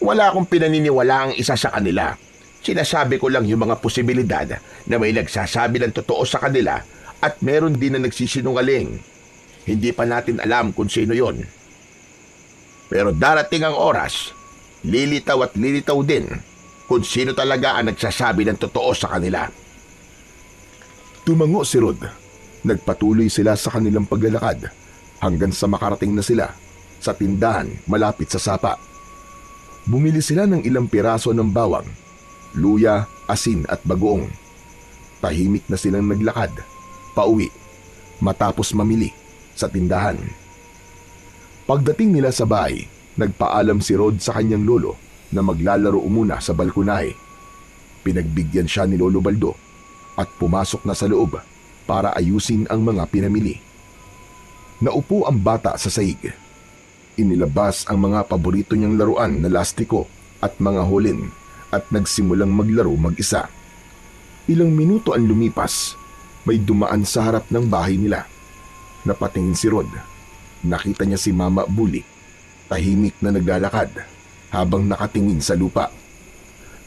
Wala akong pinaniniwala ang isa sa kanila. Sinasabi ko lang yung mga posibilidad na may nagsasabi ng totoo sa kanila at meron din na nagsisinungaling. Hindi pa natin alam kung sino yon. Pero darating ang oras, lilitaw at lilitaw din kung sino talaga ang nagsasabi ng totoo sa kanila. Tumango si Rod. Nagpatuloy sila sa kanilang paglalakad hanggang sa makarating na sila sa tindahan malapit sa sapa. Bumili sila ng ilang piraso ng bawang, luya, asin at bagoong. Tahimik na silang naglakad, pauwi, matapos mamili sa tindahan. Pagdating nila sa bahay, nagpaalam si Rod sa kanyang lolo na maglalaro muna sa balkonahe. Pinagbigyan siya ni Lolo Baldo at pumasok na sa loob para ayusin ang mga pinamili. Naupo ang bata sa sahig. Inilabas ang mga paborito niyang laruan na lastiko at mga hulin at nagsimulang maglaro mag-isa. Ilang minuto ang lumipas, may dumaan sa harap ng bahay nila. Napatingin si Rod. Nakita niya si Mama Bully, tahimik na naglalakad habang nakatingin sa lupa.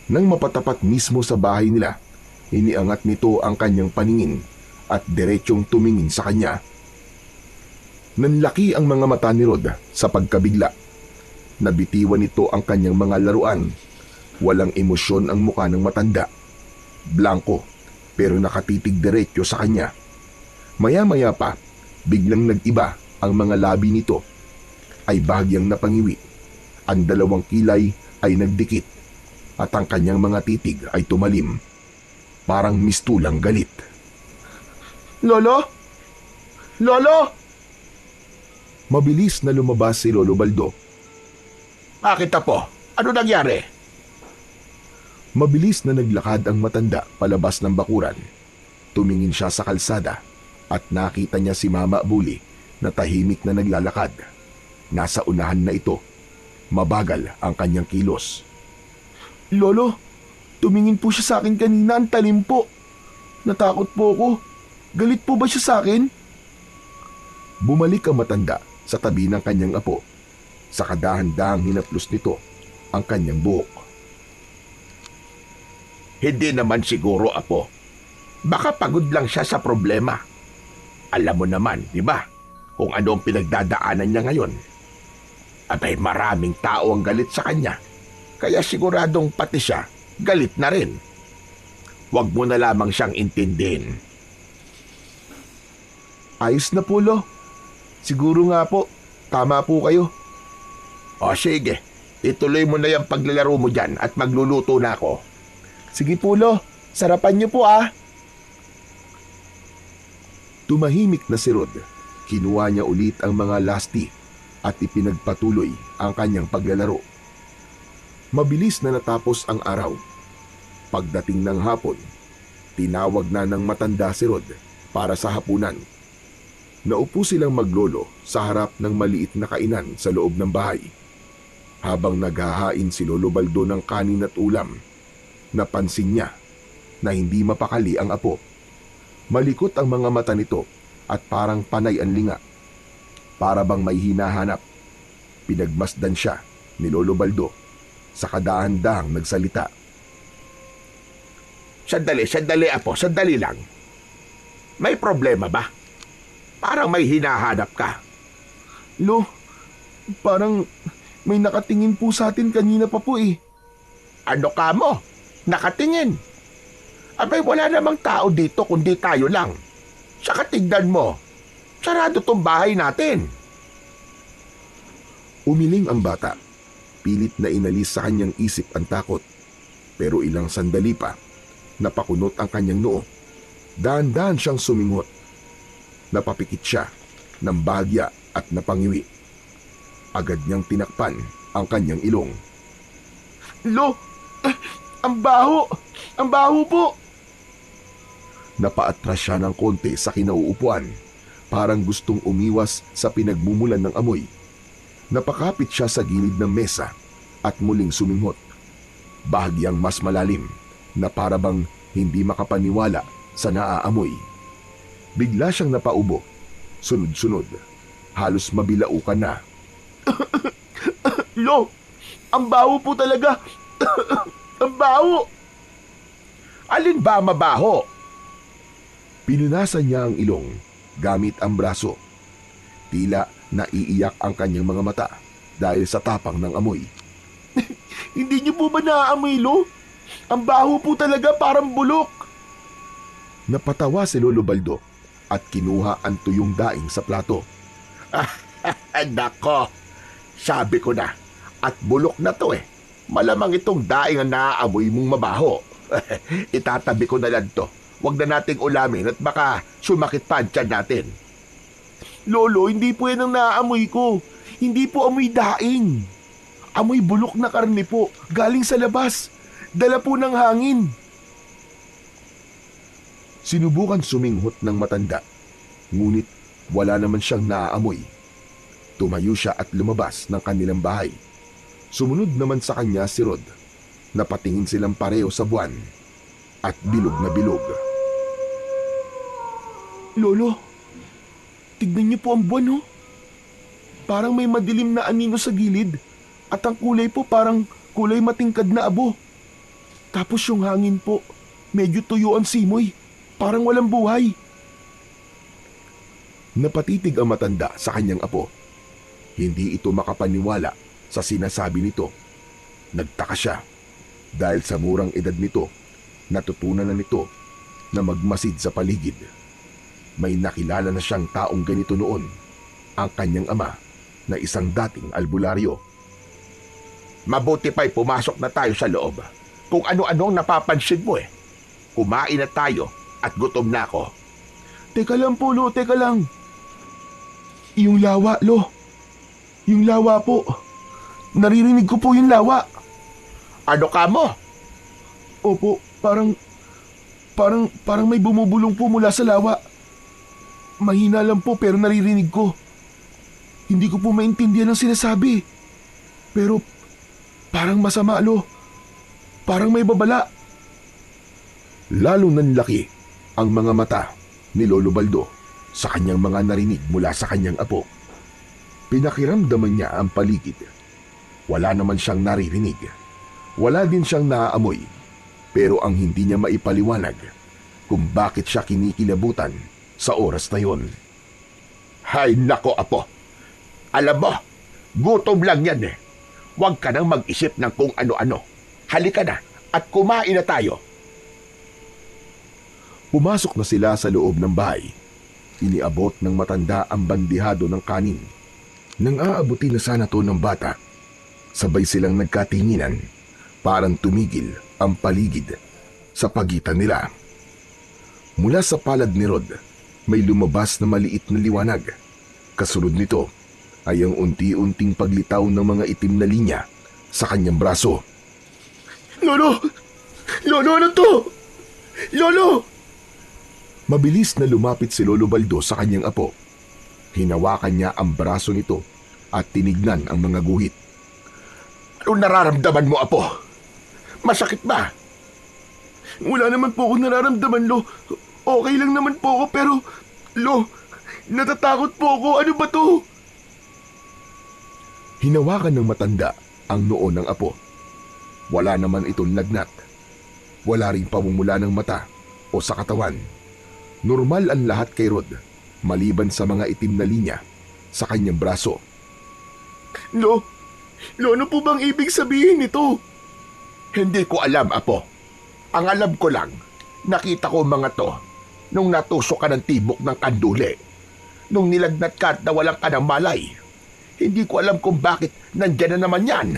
Nang mapatapat mismo sa bahay nila, iniangat nito ang kanyang paningin at diretsyong tumingin sa kanya. Nanlaki ang mga mata ni Rod sa pagkabigla. Nabitiwan nito ang kanyang mga laruan. Walang emosyon ang mukha ng matanda. Blanko, pero nakatitig diretsyo sa kanya. Maya-maya pa, biglang nag-iba ang mga labi nito. Ay bahagyang napangiwi. Ang dalawang kilay ay nagdikit at ang kanyang mga titig ay tumalim. Parang mistulang galit. Lolo? Lolo? Mabilis na lumabas si Lolo Baldo. Bakit po? Ano nangyari? Mabilis na naglakad ang matanda palabas ng bakuran. Tumingin siya sa kalsada at nakita niya si Mama Bully na tahimik na naglalakad. Nasa unahan na ito. Mabagal ang kanyang kilos. Lolo, tumingin po siya sa akin kanina, ang talim po. Natakot po ako. Galit po ba siya sa akin? Bumalik ang matanda sa tabi ng kanyang apo. Sa kadahan-dahang hinaplos nito ang kanyang buhok. Hindi naman siguro, apo. Baka pagod lang siya sa problema. Alam mo naman, di ba? Kung ano ang pinagdadaanan niya ngayon. Abay, maraming tao ang galit sa kanya. Kaya siguradong pati siya, galit na rin. Huwag mo na lamang siyang intindihin. Ayos na po, Lo. Siguro nga po, tama po kayo. O sige, ituloy mo na yung paglalaro mo dyan at magluluto na ako. Sige po, Lo. Sarapan niyo po, ah. Tumahimik na si Rod. Kinuha niya ulit ang mga lasti at ipinagpatuloy ang kanyang paglalaro. Mabilis na natapos ang araw. Pagdating ng hapon, tinawag na ng matanda si Rod para sa hapunan. Naupo silang maglolo sa harap ng maliit na kainan sa loob ng bahay. Habang naghahain si Lolo Baldo ng kanin at ulam, napansin niya na hindi mapakali ang apo. Malikot ang mga mata nito at parang panay ang linga. Para bang may hinahanap. Pinagmasdan siya ni Lolo Baldo. Sa kadahan-dahang nagsalita. Sandali, apo, sandali lang. May problema ba? Parang may hinahanap ka. Lo, parang may nakatingin po sa atin kanina pa po eh. Ano ka mo? Nakatingin. Abay, wala namang tao dito kundi tayo lang. Saka tignan mo, sarado tong bahay natin. Umiling ang bata. Pilit na inalis sa kanyang isip ang takot. Pero ilang sandali pa, napakunot ang kanyang noo. Dahan-dahan siyang sumingot. Napapikit siya ng bahagya at napangiwi. Agad niyang tinakpan ang kanyang ilong. Lo, ang baho! Ang baho po! Napaatras siya ng konti sa kinauupuan, parang gustong umiwas sa pinagmumulan ng amoy. Napakapit siya sa gilid ng mesa at muling suminghot. Bahagyang mas malalim na parabang hindi makapaniwala sa naaamoy. Bigla siyang napaubo, sunod-sunod, halos mabilaukan na. Lo, ang baho po talaga! Ang baho! Alin ba mabaho? Pinunasan niya ang ilong gamit ang braso. Tila naiiyak ang kanyang mga mata dahil sa tapang ng amoy. Hindi niyo po ba naaamoy, Lo? Ang baho po talaga, parang bulok. Napatawa si Lolo Baldo at kinuha ang tuyong daing sa plato. Nako, sabi ko na. At bulok na to eh. Malamang itong daing ang naaamoy mong mabaho. Itatabi ko na lang to. Huwag na nating ulamin at baka sumakit pa ang tiyan natin. Lolo, hindi po yan ang naaamoy ko. Hindi po amoy daing. Amoy bulok na karne po, galing sa labas. Dala po ng hangin. Sinubukan suminghot ng matanda, ngunit wala naman siyang naaamoy. Tumayo siya at lumabas ng kanilang bahay. Sumunod naman sa kanya si Rod. Napatingin silang pareho sa buwan at bilog na bilog. Lolo, tignan niyo po ang buwan, oh. Parang may madilim na anino sa gilid at ang kulay po parang kulay matingkad na abo. Tapos yung hangin po, medyo tuyo ang simoy, parang walang buhay. Napatitig ang matanda sa kanyang apo. Hindi ito makapaniwala sa sinasabi nito. Nagtaka siya dahil sa murang edad nito, natutunan na nito na magmasid sa paligid. May nakilala na siyang taong ganito noon, ang kanyang ama na isang dating albularyo. Mabuti pa'y pumasok na tayo sa loob. Kung ano-ano ang napapansin mo eh. Kumain na tayo at gutom na ako. Teka lang po, Lo, teka lang. Yung lawa, Lo. Yung lawa po. Naririnig ko po yung lawa. Ano ka mo? Opo, parang may bumubulong po mula sa lawa. Mahina lang po pero naririnig ko. Hindi ko po maintindihan ang sinasabi. Pero parang masama, Lo. Parang may babala. Lalong nanlaki ang mga mata ni Lolo Baldo sa kanyang mga narinig mula sa kanyang apo. Pinakiramdaman niya ang paligid. Wala naman siyang naririnig. Wala din siyang naaamoy. Pero ang hindi niya maipaliwanag kung bakit siya kinikilabutan sa oras na yon. Hay nako, apo. Alam mo, gutom lang yan eh. Huwag ka nang mag-isip ng kung ano-ano. Halika na at kumain na tayo. Pumasok na sila sa loob ng bahay. Iniabot ng matanda ang bandihado ng kanin. Nang aabutin na sana to ng bata, sabay silang nagkatinginan, parang tumigil ang paligid sa pagitan nila. Mula sa palad ni Rod, may lumabas na maliit na liwanag. Kasunod nito ay ang unti-unting paglitaw ng mga itim na linya sa kanyang braso. Lolo! Lolo, ano to? Lolo! Mabilis na lumapit si Lolo Baldo sa kanyang apo. Hinawakan niya ang braso nito at tinignan ang mga guhit. Anong nararamdaman mo, apo? Masakit ba? Wala naman po ako nararamdaman, Lo. Okay lang naman po ako pero, Lo, natatakot po ako. Ano ba to? Hinawakan ng matanda ang noo ng apo. Wala naman itong lagnat. Wala ring pamumula ng mata o sa katawan. Normal ang lahat kay Rod, maliban sa mga itim na linya sa kanyang braso. Lo, ano po bang ibig sabihin nito? Hindi ko alam, apo. Ang alam ko lang, nakita ko mga to nung natusok ka ng tibok ng kanduli. Nung nilagnat ka at nawalan ka ng malay. Hindi ko alam kung bakit nandyan na naman yan.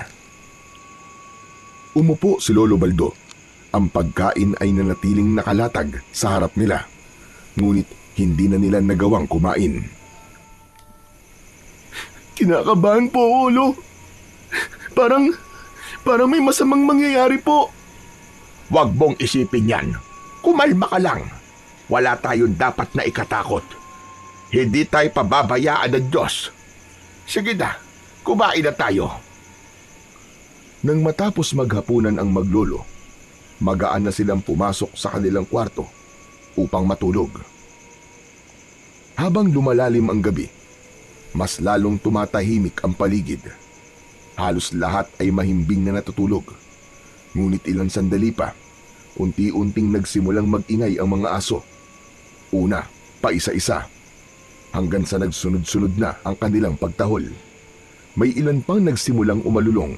Umupo si Lolo Baldo. Ang pagkain ay nanatiling nakalatag sa harap nila. Ngunit hindi na nila nagawang kumain. Kinakabahan po ako, Lo. Parang may masamang mangyayari po. Huwag mong isipin yan. Kumalma ka lang. Wala tayong dapat na ikatakot. Hindi tayo pababayaan ng Diyos. Sige na, kumain na tayo. Nang matapos maghapunan ang maglolo, magaan na silang pumasok sa kanilang kwarto upang matulog. Habang lumalalim ang gabi, mas lalong tumatahimik ang paligid. Halos lahat ay mahimbing na natutulog. Ngunit ilang sandali pa, unti-unting nagsimulang mag-ingay ang mga aso. Una, paisa-isa, hanggang sa nagsunod-sunod na ang kanilang pagtahol. May ilan pang nagsimulang umalulong.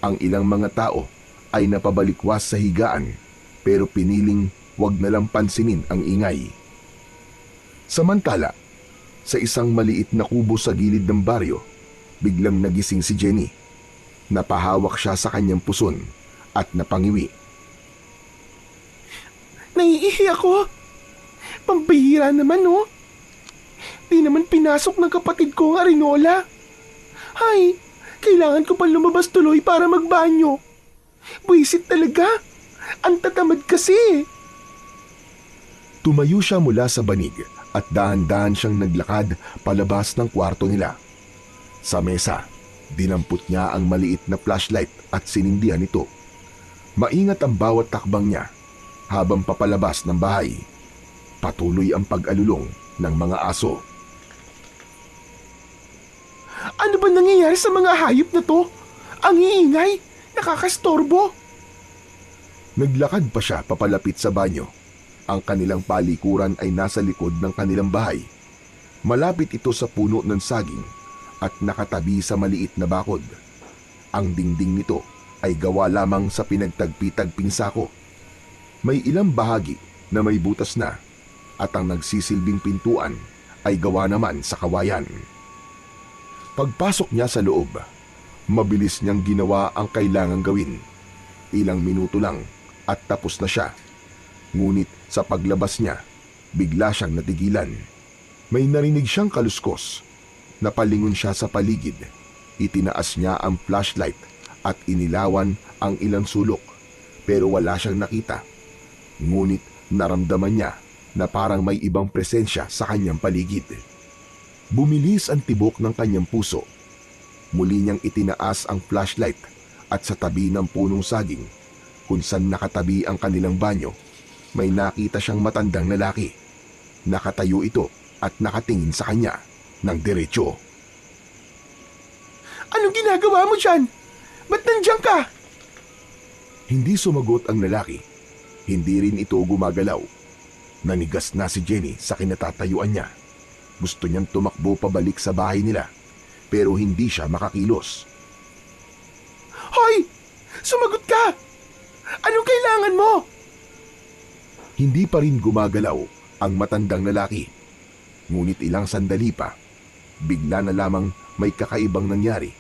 Ang ilang mga tao ay napabalikwas sa higaan, pero piniling wag na lang pansinin ang ingay. Samantala, sa isang maliit na kubo sa gilid ng baryo, biglang nagising si Jenny. Napahawak siya sa kanyang puson at napangiwi. Naiihi ako. Pambihira naman, oh. Di naman pinasok ng kapatid ko ang Arinola. Hay, kailangan ko pa lumabas tuloy para magbanyo. Buisit talaga. Ang tatamad kasi. Tumayo siya mula sa banig at dahan-dahan siyang naglakad palabas ng kwarto nila. Sa mesa, dinampot niya ang maliit na flashlight at sinindihan ito. Maingat ang bawat takbang niya habang papalabas ng bahay. Patuloy ang pag-alulong ng mga aso. Ano ba nangyayari sa mga hayop na to? Ang iingay, nakakastorbo. Naglakad pa siya papalapit sa banyo. Ang kanilang palikuran ay nasa likod ng kanilang bahay. Malapit ito sa puno ng saging at nakatabi sa maliit na bakod. Ang dingding nito ay gawa lamang sa pinagtagpi-tagping sako. May ilang bahagi na may butas na at ang nagsisilbing pintuan ay gawa naman sa kawayan. Pagpasok niya sa loob, mabilis niyang ginawa ang kailangang gawin. Ilang minuto lang at tapos na siya. Ngunit sa paglabas niya, bigla siyang natigilan. May narinig siyang kaluskos. Napalingon siya sa paligid. Itinaas niya ang flashlight at inilawan ang ilang sulok, pero wala siyang nakita. Ngunit naramdaman niya na parang may ibang presensya sa kanyang paligid. Bumilis ang tibok ng kanyang puso. Muli niyang itinaas ang flashlight at sa tabi ng punong saging, kung saan nakatabi ang kanilang banyo, may nakita siyang matandang lalaki. Nakatayo ito at nakatingin sa kanya ng diretsyo. Anong ginagawa mo dyan? Ba't nandiyan ka? Hindi sumagot ang lalaki. Hindi rin ito gumagalaw. Nanigas na si Jenny sa kinatatayuan niya. Gusto niyang tumakbo pabalik sa bahay nila, pero hindi siya makakilos. Hoy! Sumagot ka! Anong kailangan mo? Hindi pa rin gumagalaw ang matandang lalaki. Ngunit ilang sandali pa, bigla na lamang may kakaibang nangyari.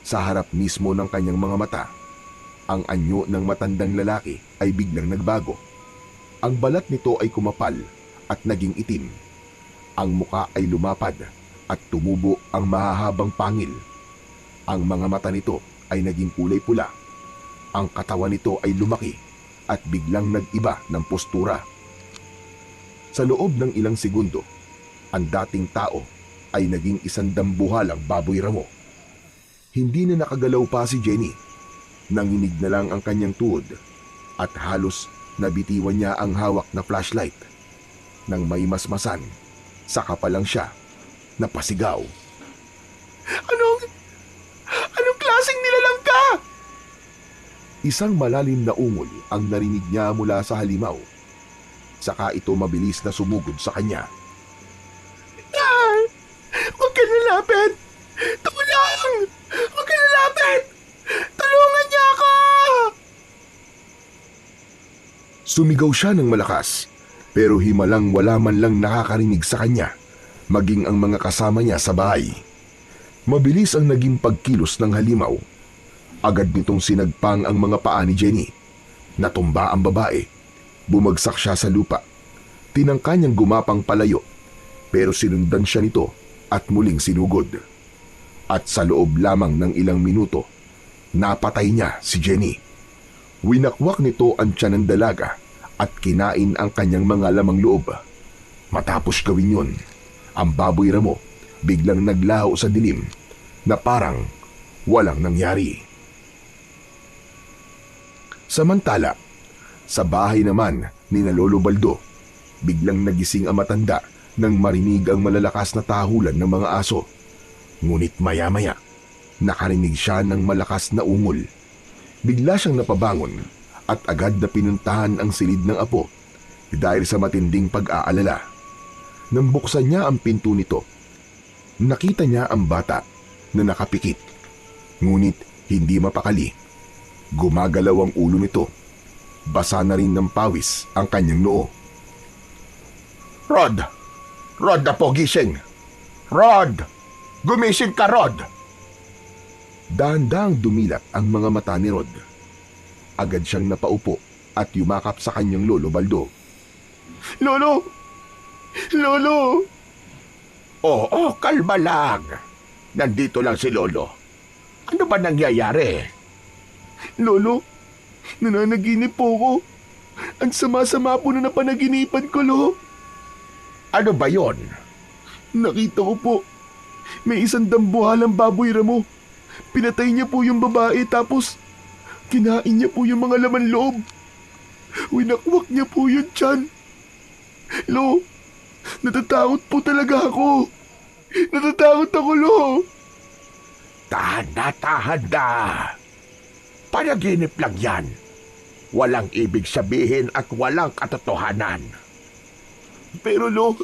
Sa harap mismo ng kanyang mga mata, ang anyo ng matandang lalaki ay biglang nagbago. Ang balat nito ay kumapal at naging itim. Ang muka ay lumapad at tumubo ang mahahabang pangil. Ang mga mata nito ay naging kulay pula. Ang katawan nito ay lumaki at biglang nag-iba ng postura. Sa loob ng ilang segundo, ang dating tao ay naging isang dambuhalang baboy ramo. Hindi na nakagalaw pa si Jenny. Nanginig na lang ang kanyang tuhod at halos nabitiwan niya ang hawak na flashlight. Nang may masmasan, saka pa lang siya napasigaw. Anong klaseng nilalang ka? Isang malalim na ungol ang narinig niya mula sa halimaw. Saka ito mabilis na sumugod sa kanya. Huwag ka lalapit! Tulong! Huwag ka lalapit! Tulungan niya ako! Sumigaw siya ng malakas, pero himalang wala man lang nakakarinig sa kanya, maging ang mga kasama niya sa bahay. Mabilis ang naging pagkilos ng halimaw. Agad nitong sinagpang ang mga paa ni Jenny. Natumba ang babae. Bumagsak siya sa lupa. Tinangka niyang gumapang palayo, pero sinundan siya nito at muling sinugod. At sa loob lamang ng ilang minuto, napatay niya si Jenny. Winakwak nito ang tiyan ng dalaga at kinain ang kanyang mga lamang loob. Matapos gawin yun, ang baboy ramo biglang naglaho sa dilim na parang walang nangyari. Samantala, sa bahay naman ni na Lolo Baldo, biglang nagising ang matanda nang marinig ang malalakas na tahulan ng mga aso. Ngunit maya-maya, nakarinig siya ng malakas na ungol. Bigla siyang napabangon at agad na pinuntahan ang silid ng apo dahil sa matinding pag-aalala. Nang buksan niya ang pinto nito, nakita niya ang bata na nakapikit. Ngunit hindi mapakali. Gumagalaw ang ulo nito. Basa na rin ng pawis ang kanyang noo. Rod! Rod na po, gising! Rod! Gumising ka, Rod! Dahan-dahang dumilat ang mga mata ni Rod. Agad siyang napaupo at yumakap sa kanyang lolo Baldo. Lolo! Lolo! Oo, kalma lang. Nandito lang si Lolo. Ano ba nangyayari? Lolo, nananaginip po ako. Ang sama-sama po na napanaginipan ko, Lo. Ano ba yon? Nakita ko po, may isang dambuhalang baboy ramo. Pinatay niya po yung babae tapos kinain niya po yung mga laman loob. Winakwak niya po yung tiyan. Lo, natatakot po talaga ako. Natatakot ako, Lo. Tahan na. Panaginip lang yan. Walang ibig sabihin at walang katotohanan. Pero Lo,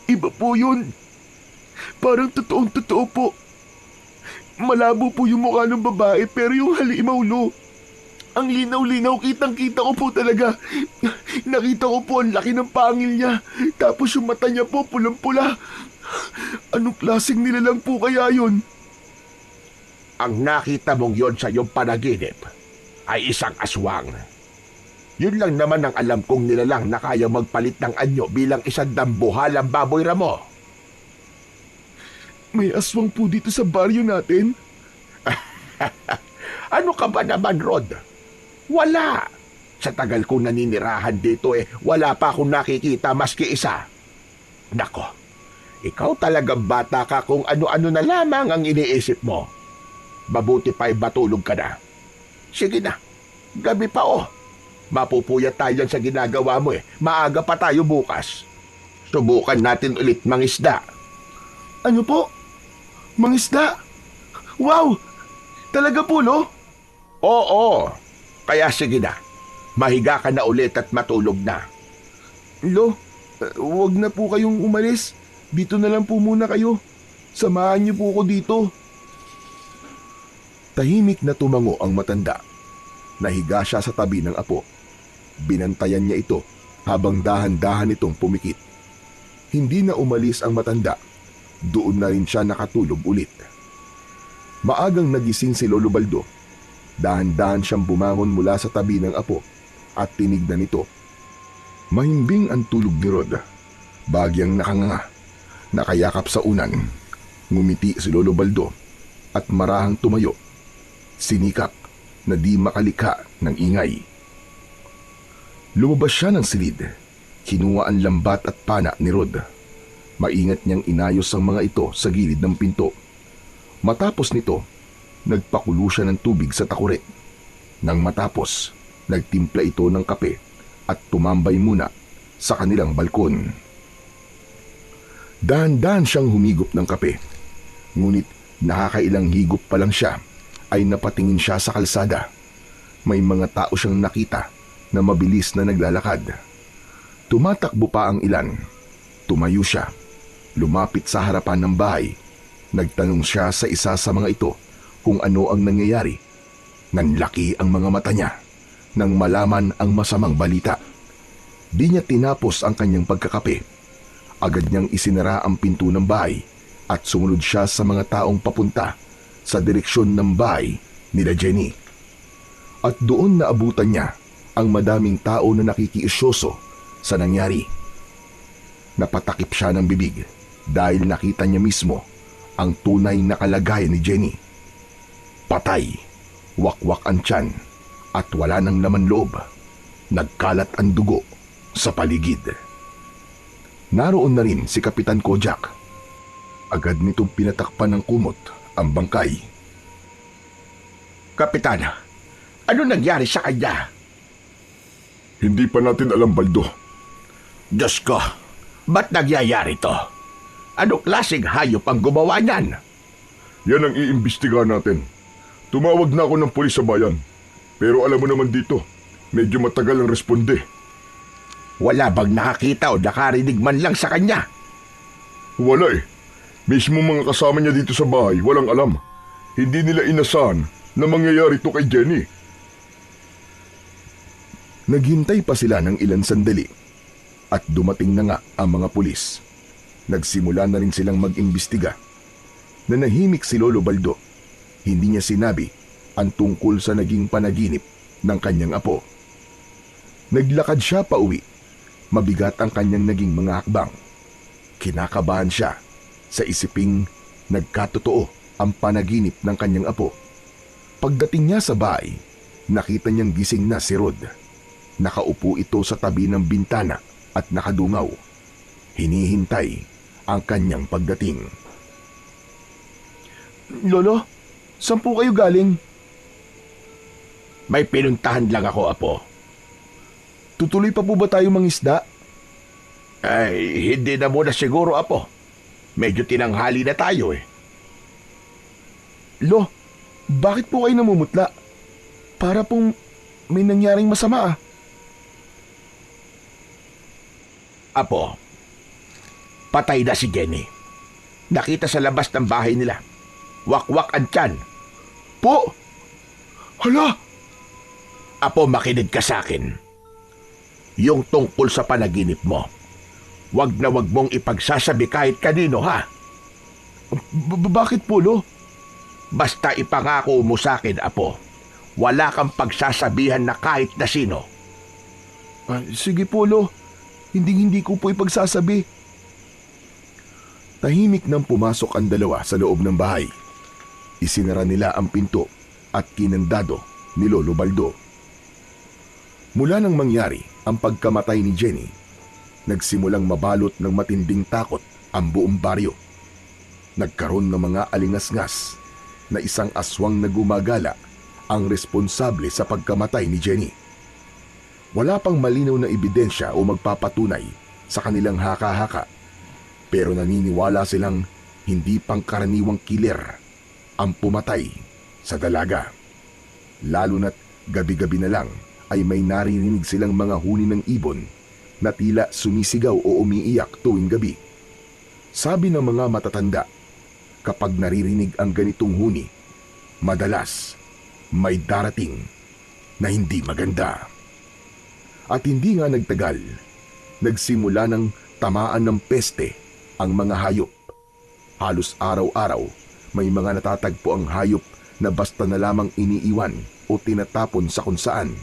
iba po yun. Parang totoong-totoo po. Malabo po yung mukha ng babae pero yung halimaw, Lo. Ang linaw-linaw, kitang-kita ko po talaga. Nakita ko po ang laki ng pangil niya. Tapos yung mata niya po pulang-pula. Anong klaseng nilalang po kaya yun? Ang nakita mong yon sa iyong panaginip ay isang aswang. Yun lang naman ang alam kong nilalang na kaya magpalit ng anyo bilang isang dambuhalang baboy ramo. May aswang po dito sa baryo natin? Ano ka ba naman, Rod? Wala. Sa tagal kong naninirahan dito wala pa akong nakikita maski isa. Nako, ikaw talagang bata ka kung ano-ano na lamang ang iniisip mo. Mabuti pa'y matulog ka na. Sige na, gabi pa Mapupuyat tayo sa ginagawa mo Maaga pa tayo bukas. Subukan natin ulit mangisda. Ano po? Mangisda? Wow! Talaga po, Lo? Oo, kaya sige na. Mahiga ka na ulit at matulog na. Lo, wag na po kayong umalis. Dito na lang po muna kayo. Samahan niyo po ako dito. Tahimik na tumango ang matanda. Nahiga siya sa tabi ng apo. Binantayan niya ito habang dahan-dahan itong pumikit. Hindi na umalis ang matanda. Doon na rin siya nakatulog ulit. Maagang nagising si Lolo Baldo. Dahan-dahan siyang bumangon mula sa tabi ng apo at tinignan ito. Mahimbing ang tulog ni Rod. Bagyang nakanganga. Nakayakap sa unan. Ngumiti si Lolo Baldo at marahang tumayo. Sinikap na di makalikha ng ingay. Lumabas siya ng silid. Kinuha ang lambat at pana ni Rod. Maingat niyang inayos ang mga ito sa gilid ng pinto. Matapos nito, nagpakulo siya ng tubig sa takure. Nang matapos, nagtimpla ito ng kape at tumambay muna sa kanilang balkon. Dahan-dahan siyang humigop ng kape. Ngunit nakakailang higop pa lang siya ay napatingin siya sa kalsada. May mga tao siyang nakita na mabilis na naglalakad. Tumatakbo pa ang ilan. Tumayo siya. Lumapit sa harapan ng bahay. Nagtanong siya sa isa sa mga ito kung ano ang nangyayari. Nanlaki ang mga mata niya nang malaman ang masamang balita. Di niya tinapos ang kanyang pagkakape. Agad niyang isinara ang pinto ng bahay at sumunod siya sa mga taong papunta sa direksyon ng bahay nila Jenny. At doon naabutan niya ang madaming tao na nakikiisyoso sa nangyari. Napatakip siya ng bibig dahil nakita niya mismo ang tunay na kalagayan ni Jenny. Patay, wakwak ang tiyan at wala nang laman loob. Nagkalat ang dugo sa paligid. Naroon na rin si Kapitan Kojak. Agad nitong pinatakpan ng kumot ang bangkay. Kapitan, ano nangyari sa kanya? Hindi pa natin alam, Baldo. Diyos ko, ba't nagyayari to? Anong klaseng hayop ang gumawa niyan? Yan ang iimbestigahan natin. Tumawag na ako ng pulis sa bayan. Pero alam mo naman dito, medyo matagal ang responde. Wala bang nakakita o nakarinig man lang sa kanya? Wala eh. Mismo mga kasama niya dito sa bahay, walang alam. Hindi nila inasahan na mangyayari to kay Jenny. Naghintay pa sila ng ilan sandali at dumating na nga ang mga pulis. Nagsimula na rin silang mag-imbestiga. Nanahimik si Lolo Baldo. Hindi niya sinabi ang tungkol sa naging panaginip ng kanyang apo. Naglakad siya pa uwi. Mabigat ang kanyang naging mga hakbang. Kinakabahan siya sa isiping nagkatotoo ang panaginip ng kanyang apo. Pagdating niya sa bahay, nakita niyang gising na si Rod. Nakaupo ito sa tabi ng bintana at nakadungaw. Hinihintay ang kanyang pagdating. Lolo, saan po kayo galing? May pinuntahan lang ako, apo. Tutuloy pa po ba tayo mangisda? Ay, hindi na muna siguro, apo. Medyo tinanghali na tayo eh. Lo, bakit po kayo namumutla? Para pong may nangyaring masama ah. Apo, patay na si Jenny. Nakita sa labas ng bahay nila. Wakwak ang tiyan. Po! Hala! Apo, makinig ka sa akin. Yung tungkol sa panaginip mo, wag na wag mong ipagsasabi kahit kanino, ha? Bakit po, Lo? Basta ipangako mo sa akin, Apo. Wala kang pagsasabihan na kahit na sino. Sige po, Lo. Hindi ko po ipagsasabi. Tahimik nang pumasok ang dalawa sa loob ng bahay. Isinara nila ang pinto at kinandado ni Lolo Baldo. Mula nang mangyari ang pagkamatay ni Jenny, nagsimulang mabalot ng matinding takot ang buong baryo. Nagkaroon ng mga alingasngas na isang aswang na gumagala ang responsable sa pagkamatay ni Jenny. Wala pang malinaw na ebidensya o magpapatunay sa kanilang haka-haka, pero naniniwala silang hindi pangkaraniwang kiler ang pumatay sa dalaga. Lalo na't gabi-gabi na lang ay may naririnig silang mga huni ng ibon na tila sumisigaw o umiiyak tuwing gabi. Sabi ng mga matatanda, kapag naririnig ang ganitong huni, madalas may darating na hindi maganda. At hindi nga nagtagal, nagsimula ng tamaan ng peste ang mga hayop. Halos araw-araw, may mga natatagpo ang hayop na basta na lamang iniiwan o tinatapon sa kung saan.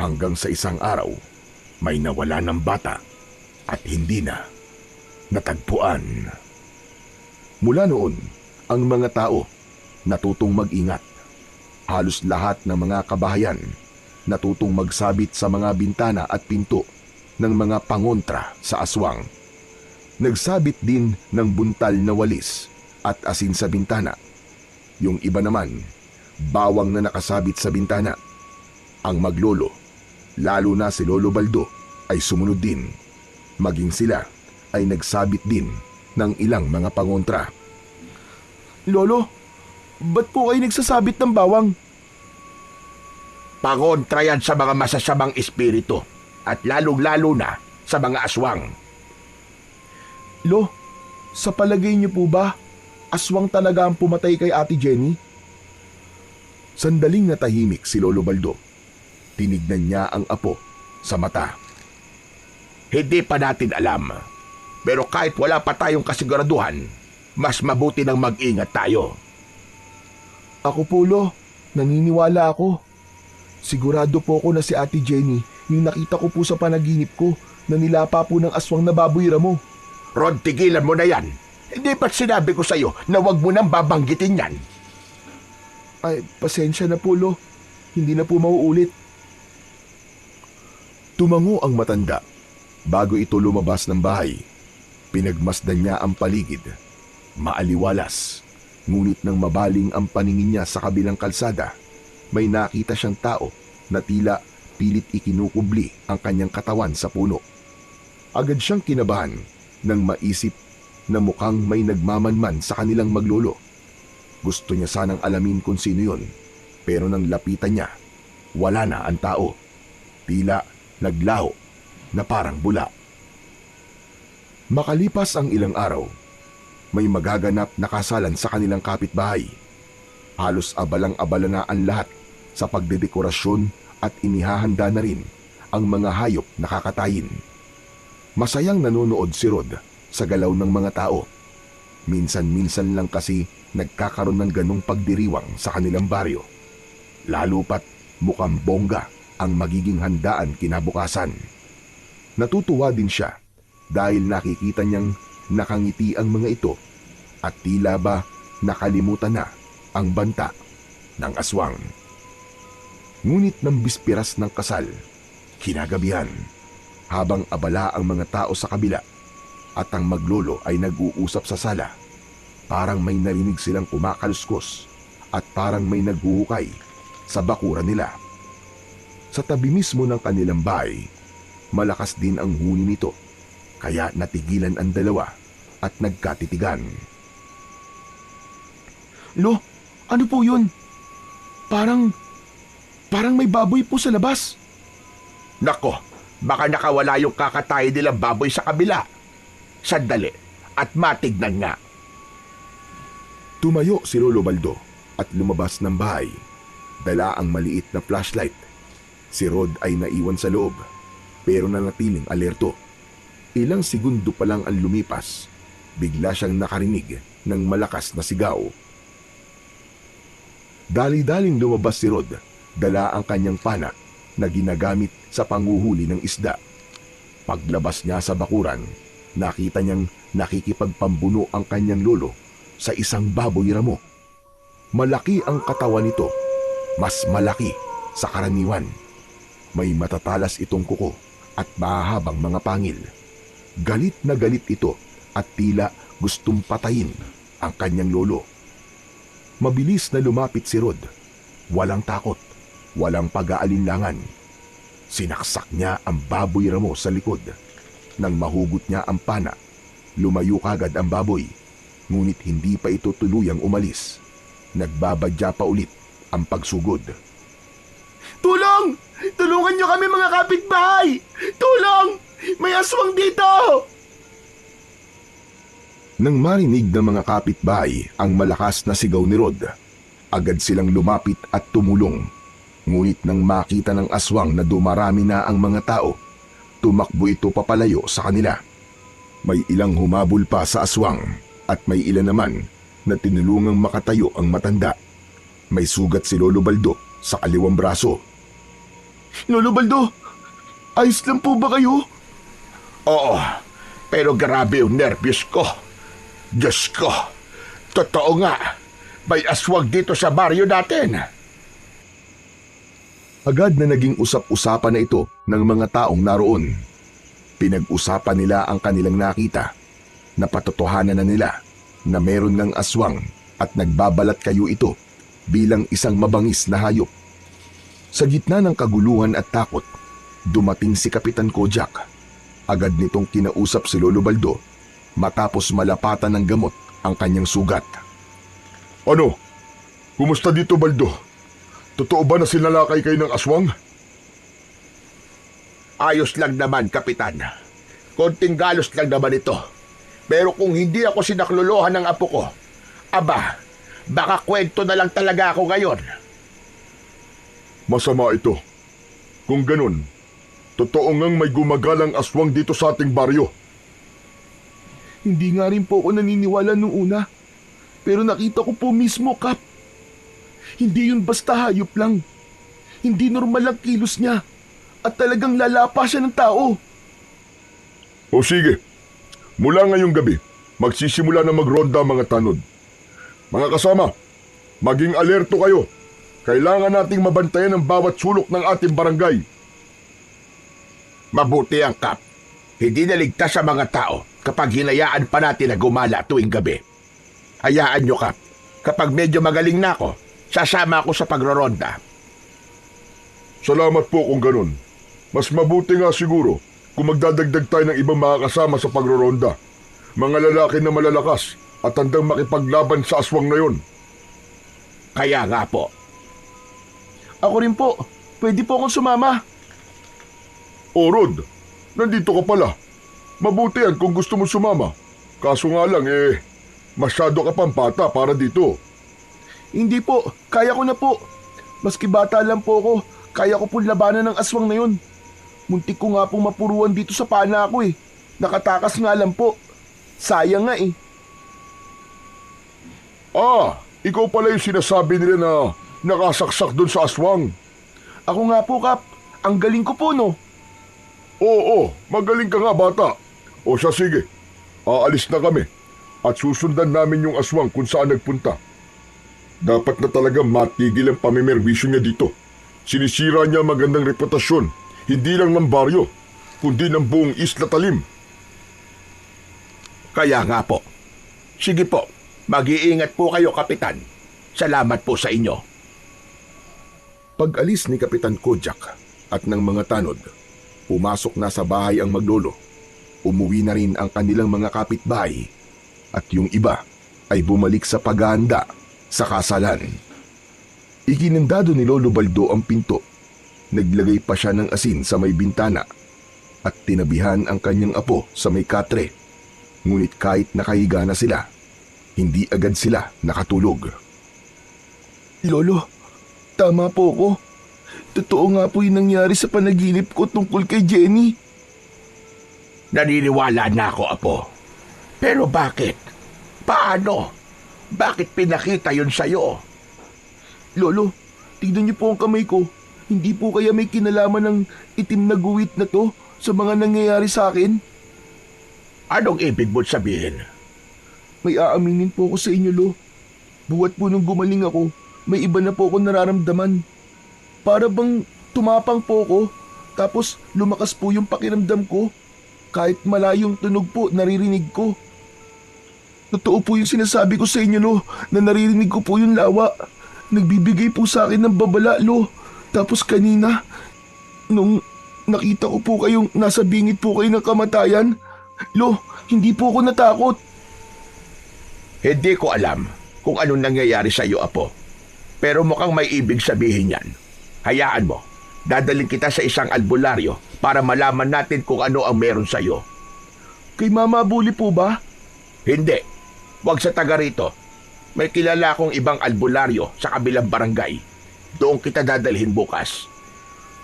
Hanggang sa isang araw, may nawala ng bata at hindi na natagpuan. Mula noon, ang mga tao natutong mag-ingat. Halos lahat ng mga kabahayan natutong magsabit sa mga bintana at pinto ng mga pangontra sa aswang. Nagsabit din ng buntal na walis at asin sa bintana. Yung iba naman, bawang na nakasabit sa bintana. Ang maglolo, lalo na si Lolo Baldo, ay sumunod din. Maging sila ay nagsabit din ng ilang mga pangontra. Lolo, ba't po kayo nagsasabit ng bawang? Pangontra yan sa mga masasamang espiritu at lalong-lalo na sa mga aswang. Lo, sa palagay niyo po ba, aswang talaga ang pumatay kay Ate Jenny? Sandaling natahimik si Lolo Baldo. Tinignan niya ang apo sa mata. Hindi pa natin alam. Pero kahit wala pa tayong kasiguraduhan, mas mabuti nang mag-ingat tayo. Ako po, Lo, naniniwala ako. Sigurado po ako na si Ate Jenny yung nakita ko po sa panaginip ko na nilapa po ng aswang na baboy ramo. Rod, tigilan mo na yan. Hindi ba't sinabi ko sa'yo na wag mo nang babanggitin yan? Ay, pasensya na po, Lo. Hindi na po mauulit. Tumango ang matanda. Bago ito lumabas ng bahay, pinagmasdan niya ang paligid. Maaliwalas, ngunit nang mabaling ang paningin niya sa kabilang kalsada, may nakita siyang tao na tila pilit ikinukubli ang kanyang katawan sa puno. Agad siyang kinabahan nang maisip na mukhang may nagmamanman sa kanilang maglolo. Gusto niya sanang alamin kung sino yun, pero nang lapitan niya, wala na ang tao. Tila naglaho na parang bula. Makalipas ang ilang araw, may magaganap na kasalan sa kanilang kapitbahay. Halos abalang-abala na ang lahat sa pagdedekorasyon at inihahanda na rin ang mga hayop na kakatayin. Masayang nanonood si Rod sa galaw ng mga tao. Minsan-minsan lang kasi nagkakaroon ng ganong pagdiriwang sa kanilang baryo. Lalo pat mukhang bongga ang magiging handaan kinabukasan. Natutuwa din siya dahil nakikita niyang nakangiti ang mga ito at tila ba nakalimutan na ang banta ng aswang. Ngunit ng bispiras ng kasal, kinagabihan, habang abala ang mga tao sa kabila at ang maglolo ay nag-uusap sa sala, parang may narinig silang kumakaluskos at parang may naghuhukay sa bakuran nila. Sa tabi mismo ng kanilang bahay, malakas din ang huni nito, kaya natigilan ang dalawa at nagkatitigan. Lo, ano po yun? Parang may baboy po sa labas. Nako, baka nakawala yung kakatay nilang baboy sa kabila. Sandali, at matignan nga. Tumayo si Lolo Baldo at lumabas ng bahay. Dala ang maliit na flashlight. Si Rod ay naiwan sa loob, pero nanatiling alerto. Ilang segundo pa lang ang lumipas, bigla siyang nakarinig ng malakas na sigaw. Dali-daling lumabas si Rod, dala ang kanyang pana na ginagamit sa panguhuli ng isda. Paglabas niya sa bakuran, nakita niyang nakikipagpambuno ang kanyang lolo sa isang baboy ramo. Malaki ang katawan nito, mas malaki sa karaniwan. May matatalas itong kuko at mahahabang mga pangil. Galit na galit ito at tila gustong patayin ang kanyang lolo. Mabilis na lumapit si Rod. Walang takot, walang pag-aalinlangan. Sinaksak niya ang baboy ramo sa likod. Nang mahugot niya ang pana, lumayo kagad ang baboy. Ngunit hindi pa ito tuluyang umalis. Nagbabadya pa ulit ang pagsugod. Tulong! Tulungan niyo kami mga kapitbahay! Tulong! May aswang dito! Nang marinig ng mga kapitbahay ang malakas na sigaw ni Rod, agad silang lumapit at tumulong. Ngunit nang makita ng aswang na dumarami na ang mga tao, tumakbo ito papalayo sa kanila. May ilang humabol pa sa aswang at may ilan naman na tinulungang makatayo ang matanda. May sugat si Lolo Baldo sa kaliwang braso. Lolo Baldo, ayos lang po ba kayo? Oo, pero grabe yung nervyos ko. Diyos ko, totoo nga, may aswang dito sa baryo natin. Agad na naging usap-usapan na ito ng mga taong naroon. Pinag-usapan nila ang kanilang nakita. Napatotohanan na nila na meron ng aswang at nagbabalat kayo ito bilang isang mabangis na hayop. Sa gitna ng kaguluhan at takot, dumating si Kapitan Kojak. Agad nitong kinausap si Lolo Baldo matapos malapatan ng gamot ang kanyang sugat. Ano? Kumusta dito, Baldo? Totoo ba na sinalakay kayo ng aswang? Ayos lang naman, Kapitan. Konting galos lang naman ito. Pero kung hindi ako sinaklolohan ng apo ko, aba, baka kwento na lang talaga ako ngayon. Masama ito. Kung ganun, totoo ngang may gumagalang aswang dito sa ating baryo. Hindi nga rin po ako naniniwala nung una. Pero nakita ko po mismo, Kap. Hindi yun basta hayop lang. Hindi normal ang kilos niya. At talagang lalapa siya ng tao. O sige, mula ngayong gabi, magsisimula na magronda ang mga tanod. Mga kasama, maging alerto kayo. Kailangan nating mabantayan ang bawat sulok ng ating barangay. Mabuti ang Kap. Hindi naligtas sa mga tao kapag hinayaan pa natin na gumala tuwing gabi. Hayaan nyo, Kap. Kapag medyo magaling na ako, sasama ako sa pagroronda. Salamat po kung ganun. Mas mabuti nga siguro kung magdadagdag tayo ng ibang makakasama sa pagroronda. Mga lalaki na malalakas at handang makipaglaban sa aswang na yon. Kaya nga po. Ako rin po. Pwede po akong sumama. O Rod, nandito ka pala. Mabuti yan kung gusto mo sumama. Kaso nga lang masyado ka pang bata para dito. Hindi po. Kaya ko na po. Maski bata lang po ako, kaya ko pong labanan ng aswang na yun. Muntik ko nga pong mapuruan dito sa pana ko eh. Nakatakas nga lang po. Sayang nga eh. Ikaw pala yung sinasabi nila na nakasaksak doon sa aswang. Ako nga po, Kap. Ang galing ko po, no? Oo, magaling ka nga bata. O siya sige, aalis na kami at susundan namin yung aswang kung saan nagpunta. Dapat na talaga matigil ang pamimerwisyo niya dito. Sinisira niya ang magandang reputasyon, hindi lang ng baryo, kundi ng buong Isla Talim. Kaya nga po. Sige po, mag-iingat po kayo, Kapitan. Salamat po sa inyo. Pag-alis ni Kapitan Kojak at ng mga tanod, pumasok na sa bahay ang maglolo. Umuwi na rin ang kanilang mga kapitbahay at yung iba ay bumalik sa paghahanda sa kasalan. Ikinandado ni Lolo Baldo ang pinto. Naglagay pa siya ng asin sa may bintana at tinabihan ang kanyang apo sa may katre. Ngunit kahit nakahiga na sila, hindi agad sila nakatulog. Lolo, tama po ako. Totoo nga po yung nangyari sa panaginip ko tungkol kay Jenny. Naniniwala na ako, Apo. Pero bakit? Paano? Bakit pinakita yun sa'yo? Lolo, tignan niyo po ang kamay ko. Hindi po kaya may kinalaman ng itim na guwit na to sa mga nangyayari sa akin? Anong ibig mo sabihin? May aaminin po ako sa inyo, Lo. Buwat po nung gumaling ako, may iba na po ako nararamdaman. Para bang tumapang po ako, tapos lumakas po yung pakiramdam ko. Kahit malayong tunog po, naririnig ko. Totoo po yung sinasabi ko sa inyo, Lo, na naririnig ko po yung lawa. Nagbibigay po sa akin ng babala, Lo. Tapos kanina, nung nakita ko po kayong nasa bingit po kayo ng kamatayan, Lo, hindi po ako natakot. Hindi ko alam kung anong nangyayari sa iyo, Apo. Pero mukhang may ibig sabihin yan. Hayaan mo, dadaling kita sa isang albularyo para malaman natin kung ano ang meron sa iyo. Kay Mama Bully po ba? Hindi. Huwag sa taga rito. May kilala akong ibang albularyo sa kabilang barangay. Doon kita dadalhin bukas.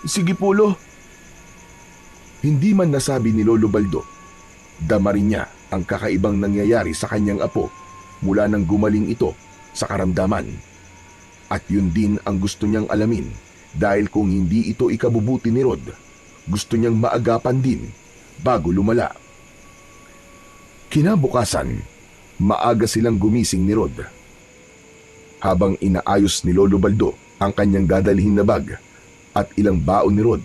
Sige po, Lo. Hindi man nasabi ni Lolo Baldo, dama rin niya ang kakaibang nangyayari sa kanyang apo mula nang gumaling ito sa karamdaman. At yun din ang gusto niyang alamin dahil kung hindi ito ikabubuti ni Rod, gusto niyang maagapan din bago lumala. Kinabukasan, maaga silang gumising ni Rod. Habang inaayos ni Lolo Baldo ang kanyang dadalhin na bag at ilang baon ni Rod,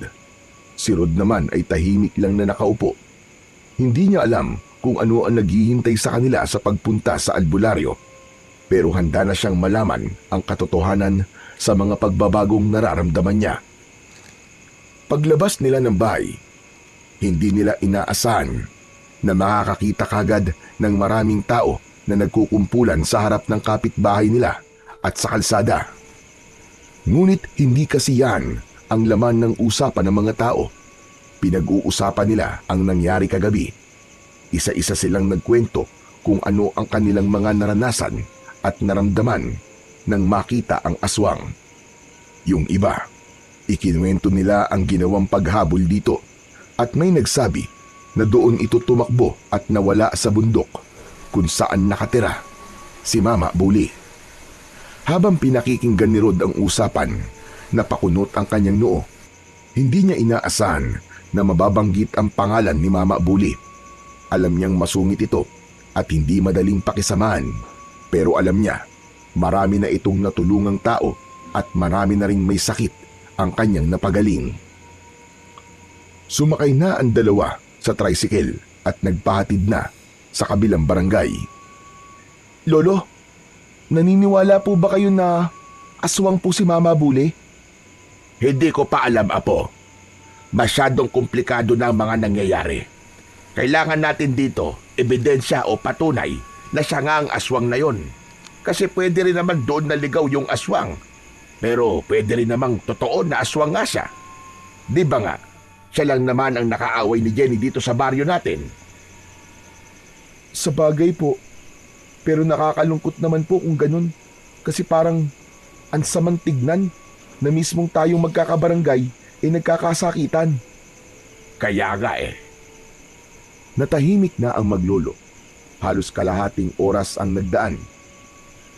si Rod naman ay tahimik lang na nakaupo. Hindi niya alam kung ano ang naghihintay sa kanila sa pagpunta sa albularyo, pero handa na siyang malaman ang katotohanan sa mga pagbabagong nararamdaman niya. Paglabas nila ng bahay, hindi nila inaasahan na makakakita kagad ng maraming tao na nagkukumpulan sa harap ng kapitbahay nila at sa kalsada. Ngunit hindi kasi yan ang laman ng usapan ng mga tao. Pinag-uusapan nila ang nangyari kagabi. Isa-isa silang nagkwento kung ano ang kanilang mga naranasan at naramdaman nang makita ang aswang. Yung iba, ikinuwento nila ang ginawang paghabol dito at may nagsabi na doon ito tumakbo at nawala sa bundok kung saan nakatira si Mama Bully. Habang pinakikinggan ni Rod ang usapan, napakunot ang kanyang noo. Hindi niya inaasahan na mababanggit ang pangalan ni Mama Bully. Alam niyang masungit ito at hindi madaling pakisamahan, pero alam niya marami na itong natulungang tao at marami na ring may sakit ang kanyang napagaling. Sumakay na ang dalawa sa tricycle at nagpahatid na sa kabilang barangay. Lolo, naniniwala po ba kayo na aswang po si Mama Bule? Hindi ko pa alam, Apo. Masyadong komplikado na ang mga nangyayari. Kailangan natin dito ebidensya o patunay na siya nga ang aswang na yon. Kasi pwede rin naman doon naligaw yung aswang. Pero pwede rin namang totoo na aswang nga siya. Di ba nga, siya lang naman ang nakaaway ni Jenny dito sa baryo natin. Sa bagay po, pero nakakalungkot naman po kung ganun. Kasi parang ansamang tignan na mismong tayong magkakabarangay ay nagkakasakitan. Kaya nga eh. Natahimik na ang maglolo. Halos kalahating oras ang nagdaan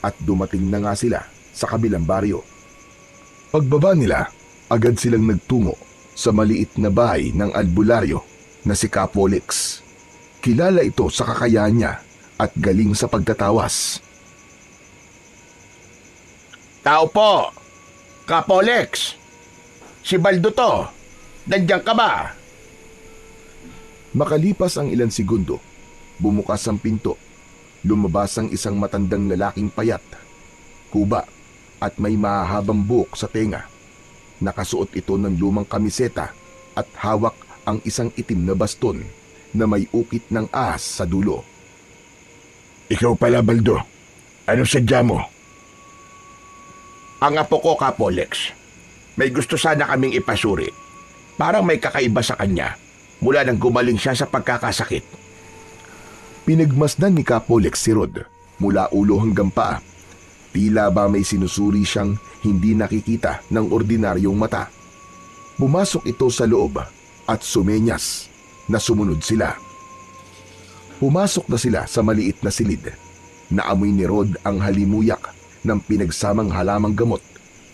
at dumating na nga sila sa kabilang baryo. Pagbaba nila, agad silang nagtungo sa maliit na bahay ng albularyo na si Capolix. Kilala ito sa kakayahan niya at galing sa pagtatawas. Tao po! Capolex! Si Baldo to! Nandiyan ka ba? Makalipas ang ilang segundo, bumukas ang pinto. Lumabas ang isang matandang lalaking payat, kuba at may mahahabang buhok sa tenga. Nakasuot ito ng lumang kamiseta at hawak ang isang itim na baston na may ukit ng ahas sa dulo. Ikaw pala, Baldo. Ano sadya mo? Ang apo ko, Capolex. May gusto sana kaming ipasuri. Parang may kakaiba sa kanya mula nang gumaling siya sa pagkakasakit. Pinagmasdan ni Capolex si Rod mula ulo hanggang paa. Tila ba may sinusuri siyang hindi nakikita ng ordinaryong mata. Pumasok ito sa loob at sumenyas na sumunod sila. Pumasok na sila sa maliit na silid. Naamoy ni Rod ang halimuyak ng pinagsamang halamang gamot,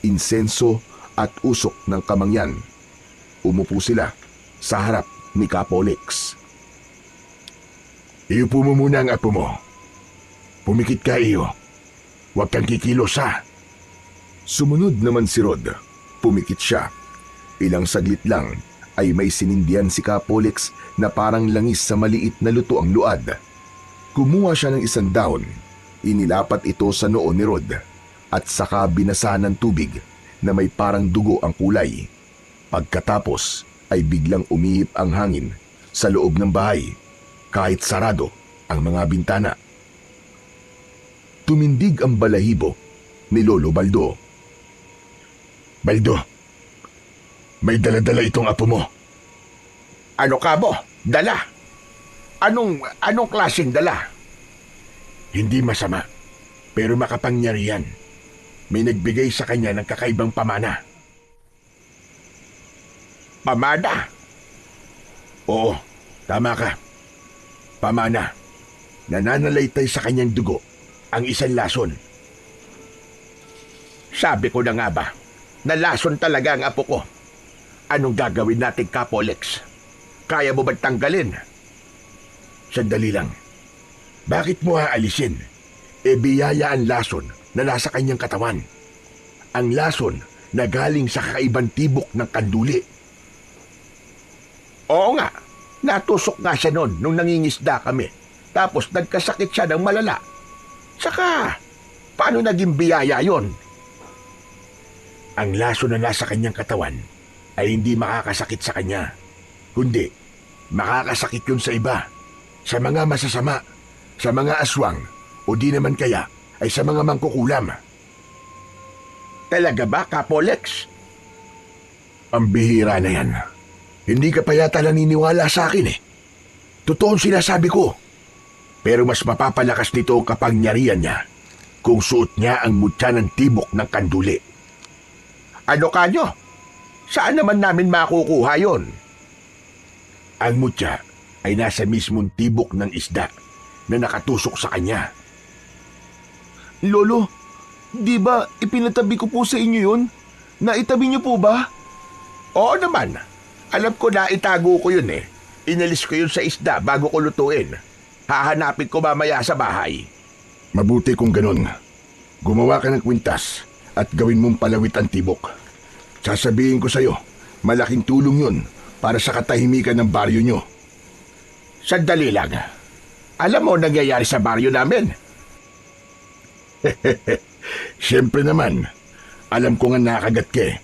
insenso at usok ng kamangyan. Umupo sila sa harap ni Capolex. Iupo mo muna ang apo mo. Pumikit ka, iyo. Huwag kang kikilos, ha? Sumunod naman si Rod. Pumikit siya. Ilang saglit lang ay may sinindihan si Capolex na parang langis sa maliit na luto ang luad. Kumuha siya ng isang dahon. Inilapat ito sa noo ni Rod at saka binasa ng tubig na may parang dugo ang kulay. Pagkatapos ay biglang umihip ang hangin sa loob ng bahay kahit sarado ang mga bintana. Tumindig ang balahibo ni Lolo Baldo. Baldo, may dala-dala itong apo mo. Ano ka mo? Dala? Anong klaseng dala? Hindi masama, pero makapangyarihan. May nagbigay sa kanya ng kakaibang pamana. Pamana? Oo, tama ka. Pamana. Nananalaytay sa kanyang dugo ang isang lason. Sabi ko na nga ba, na lason talaga ang apo ko. Anong gagawin natin, Capolex? Kaya mo ba tanggalin? Sandali lang. Bakit mo aalisin? E biyaya ang lason na nasa kanyang katawan. Ang lason na galing sa kakaibang tibok ng kanduli. Oo nga, natusok nga siya noon nung nangingisda kami. Tapos nagkasakit siya ng malala. Saka, paano naging biyaya yon? Ang lason na nasa kanyang katawan ay hindi makakasakit sa kanya. Kundi, makakasakit yun sa iba. Sa mga masasama, sa mga aswang, o di naman kaya ay sa mga mangkukulam. Talaga ba, Capolex? Ang bihira na yan. Hindi ka pa yata naniniwala sa akin eh. Totoo ang sinasabi ko. Pero mas mapapalakas nito ang kapangyarihan niya kung suot niya ang mutya ng tibok ng kanduli. Ano kanyo? Saan naman namin makukuha yon? Ang mutya ay nasa mismong tibok ng isda na nakatusok sa kanya. Lolo, di ba ipinatabi ko po sa inyo yun? Naitabi niyo po ba? Oo naman. Alam ko na itago ko yun eh. Inalis ko yun sa isda bago ko lutuin. Hahanapin ko mamaya sa bahay. Mabuti kung ganun. Gumawa ka ng kwintas at gawin mong palawit ang tibok. Sasabihin ko sa'yo, malaking tulong yun para sa katahimikan ng baryo nyo. Sandali lang. Alam mo nangyayari sa baryo namin? Siyempre naman, alam ko nga nakagat ka eh.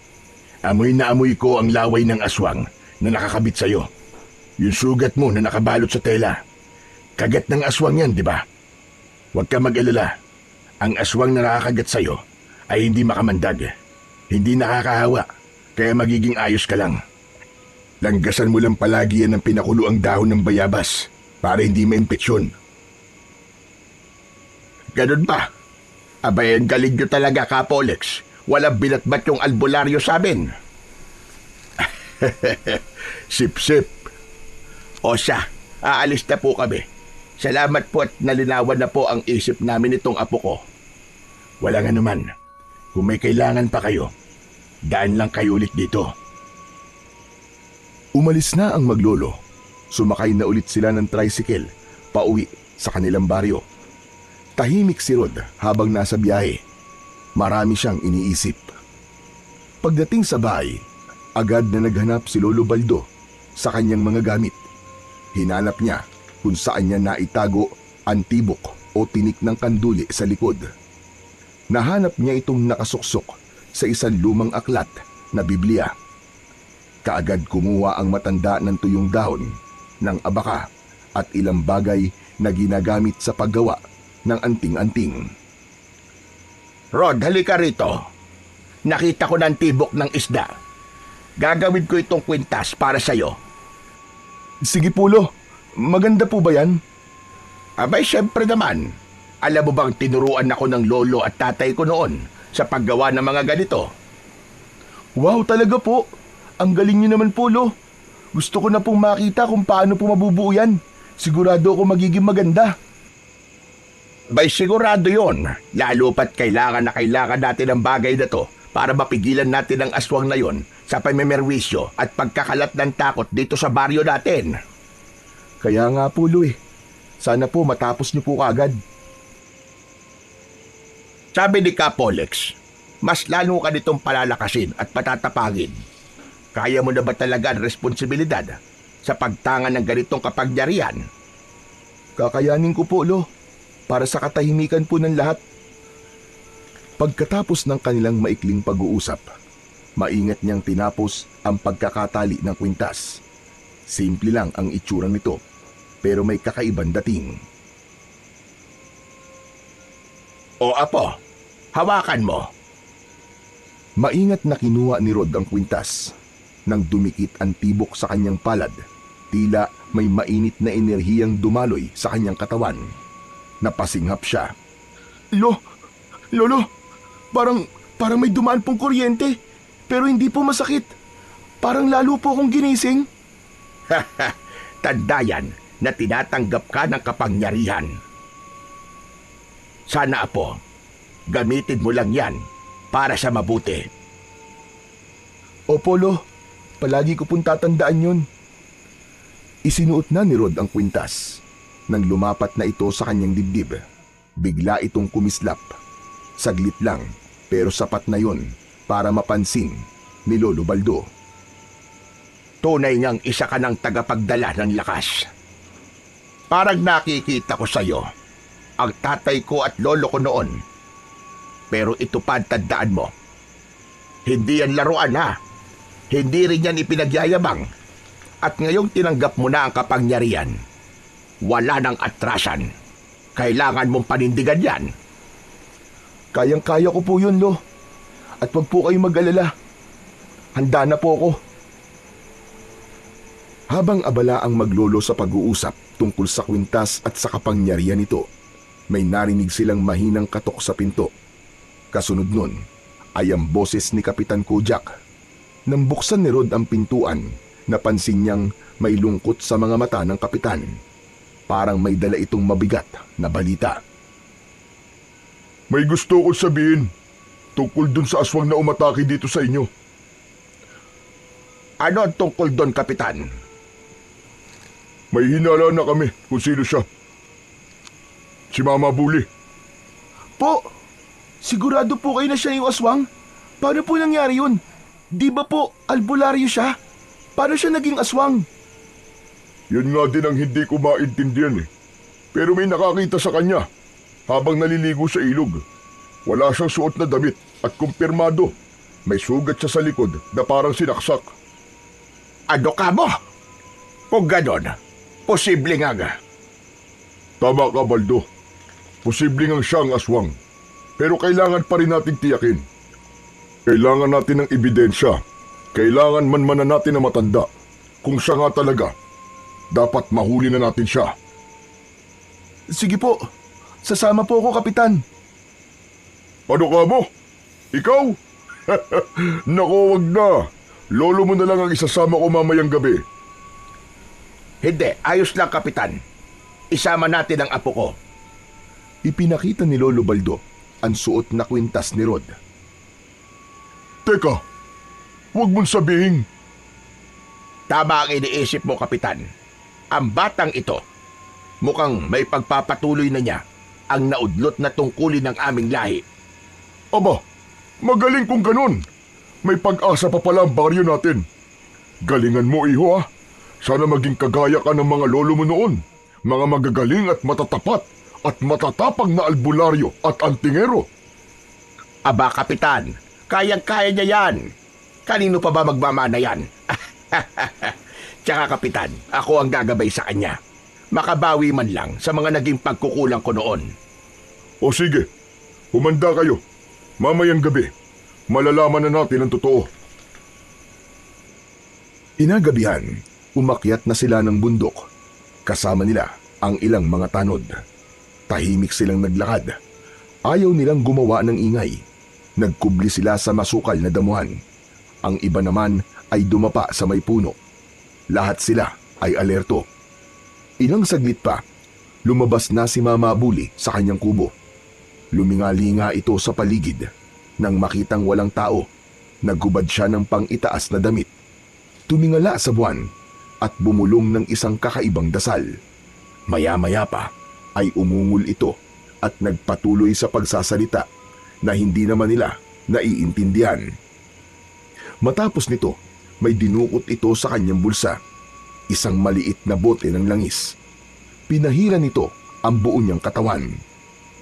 Amoy na amoy ko ang laway ng aswang na nakakabit sa'yo. Yung sugat mo na nakabalot sa tela. Kagat ng aswang yan, di ba? Huwag ka mag-alala. Ang aswang na nakakagat sa'yo ay hindi makamandag. Hindi nakakahawa, kaya magiging ayos ka lang. Langgasan mo lang palagi yan ng pinakulo ang dahon ng bayabas para hindi maimpeksyon. Ganun ba? Abay, ang galing nyo talaga, Kapolex. Walang binatbat yung albularyo sa amin. Sip-sip. O siya, aalis na po kami. Salamat po at nalinawan na po ang isip namin itong apo ko. Walang anuman. Kung may kailangan pa kayo, daan lang kayo ulit dito. Umalis na ang maglolo. Sumakay na ulit sila ng tricycle pauwi sa kanilang baryo. Tahimik si Rod habang nasa biyahe. Marami siyang iniisip. Pagdating sa bahay, agad na naghanap si Lolo Baldo sa kanyang mga gamit. Hinanap niya kung saan niya naitago ang tibok o tinik ng kanduli sa likod. Nahanap niya itong nakasuksok sa isang lumang aklat na Biblia. Kaagad kumuha ang matanda ng tuyong dahon ng abaka at ilang bagay na ginagamit sa paggawa ng anting-anting. Rod, halika rito. Nakita ko ng tibok ng isda. Gagawin ko itong kwintas para sa'yo. Sige po, Lo. Maganda po ba yan? Abay, syempre naman. Alam mo bang tinuruan ako ng lolo at tatay ko noon sa paggawa ng mga ganito? Wow, talaga po. Ang galing niyo naman po, Lo. Gusto ko na pong makita kung paano po mabubuo yan. Sigurado ako magiging maganda. Bay, sigurado yon. Lalo pat kailangan natin ng bagay na to para mapigilan natin ang aswang na yon sa pamimerwisyo at pagkakalat ng takot dito sa baryo natin. Kaya nga po, Lo eh. Sana po matapos niyo po kaagad. Sabi ni Kapolex, mas lalo ka nitong palalakasin at patatapagin. Kaya mo na ba talaga ang responsibilidad sa pagtangan ng ganitong kapangyarihan? Kakayanin ko po, Lo. Para sa katahimikan po ng lahat. Pagkatapos ng kanilang maikling pag-uusap, maingat niyang tinapos ang pagkakatali ng kwintas. Simple lang ang itsurang nito, pero may kakaibang dating. O apo, hawakan mo. Maingat na kinuha ni Rod ang kwintas. Nang dumikit ang tibok sa kanyang palad, tila may mainit na enerhiyang dumaloy sa kanyang katawan. Napasinghap siya. Lolo, parang may dumaan pong kuryente, pero hindi po masakit. Parang lalo po akong ginising. Tanda yan na tinatanggap ka ng kapangyarihan. Sana apo, gamitin mo lang yan para sa mabuti. Opo, Lo. Palagi ko pong tatandaan yun. Isinuot na ni Rod ang kwintas. Nang lumapat na ito sa kanyang dibdib, bigla itong kumislap. Saglit lang, pero sapat na yon para mapansin ni Lolo Baldo. Tunay ngang isa ka ng tagapagdala ng lakas. Parang nakikita ko sa'yo ang tatay ko at lolo ko noon. Pero ito pa ang tandaan mo. Hindi yan laruan ha. Hindi rin yan ipinagyayabang. At ngayong tinanggap mo na ang kapangyarihan, wala nang atrasan. Kailangan mong panindigan yan. Kayang-kaya ko po yun, Lo. At wag po kayo mag-alala. Handa na po ako. Habang abala ang maglolo sa pag-uusap tungkol sa kwintas at sa kapangyarihan nito, may narinig silang mahinang katok sa pinto. Kasunod nun ay ang boses ni Kapitan Kojak. Nang buksan ni Rod ang pintuan, napansin niyang may lungkot sa mga mata ng kapitan. Parang may dala itong mabigat na balita. May gusto ko sabihin tungkol dun sa aswang na umatake dito sa inyo. Ano ang tungkol doon, Kapitan? May hinala na kami kung sino siya. Si Mama Bully. Po, Sigurado po kayo na siya yung aswang? Paano po nangyari yun? Di ba po albularyo siya? Paano siya naging aswang? Yun nga din ang hindi ko maintindihan eh. Pero may nakakita sa kanya habang naliligo sa ilog. Wala siyang suot na damit at kumpirmado. May sugat siya sa likod na parang sinaksak. Ano ka mo? Kung ganon, posible nga. Tama ka, Baldo. Posible ngang siya ang aswang. Pero kailangan pa rin nating tiyakin. Kailangan natin ng ebidensya. Kailangan manmanan natin na matanda. Kung siya nga talaga, dapat mahuli na natin siya. Sige po, sasama po ako, Kapitan. Ano ka mo? Ikaw? Nako, wag na. Lolo mo na lang ang isasama ko mamayang gabi. Hindi, ayos lang, Kapitan. Isama natin ang apo ko. Ipinakita ni Lolo Baldo ang suot na kwintas ni Rod. Teka, wag mong sabihin. Tama ang iniisip mo, Kapitan. Ang batang ito, mukhang may pagpapatuloy na niya ang naudlot na tungkulin ng aming lahi. Aba, magaling kung ganun. May pag-asa pa pala ang baryo natin. Galingan mo, iho ah. Sana maging kagaya ka ng mga lolo mo noon. Mga magagaling at matatapat at matatapang na albularyo at antingero. Aba, Kapitan, kayang-kaya niya yan. Kanino pa ba magmamana yan? Tsaka, Kapitan, ako ang gagabay sa kanya. Makabawi man lang sa mga naging pagkukulang ko noon. O sige, humanda kayo. Mamayang gabi, malalaman na natin ang totoo. Inagabihan, umakyat na sila ng bundok. Kasama nila ang ilang mga tanod. Tahimik silang naglakad. Ayaw nilang gumawa ng ingay. Nagkubli sila sa masukal na damuhan. Ang iba naman ay dumapa sa may puno. Lahat sila ay alerto. Ilang saglit pa, lumabas na si Mama Buli sa kanyang kubo. Lumingalinga ito sa paligid. Nang makitang walang tao, naghubad siya ng pang-itaas na damit. Tumingala sa buwan at bumulong ng isang kakaibang dasal. Maya-maya pa ay umungol ito at nagpatuloy sa pagsasalita na hindi naman nila naiintindihan. Matapos nito, may dinukot ito sa kanyang bulsa. Isang maliit na bote ng langis. Pinahira nito ang buo niyang katawan.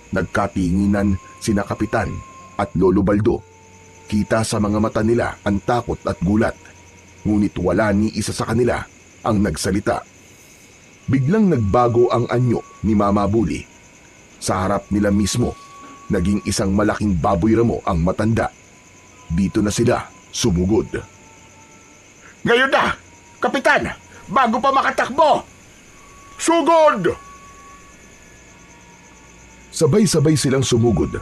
Nagkatinginan sina Kapitan at Lolo Baldo. Kita sa mga mata nila ang takot at gulat. Ngunit wala ni isa sa kanila ang nagsalita. Biglang nagbago ang anyo ni Mama Buli. Sa harap nila mismo, naging isang malaking baboy ramo ang matanda. Dito na sila sumugod. Ngayon na, Kapitan, bago pa makatakbo! Sugod! Sabay-sabay silang sumugod.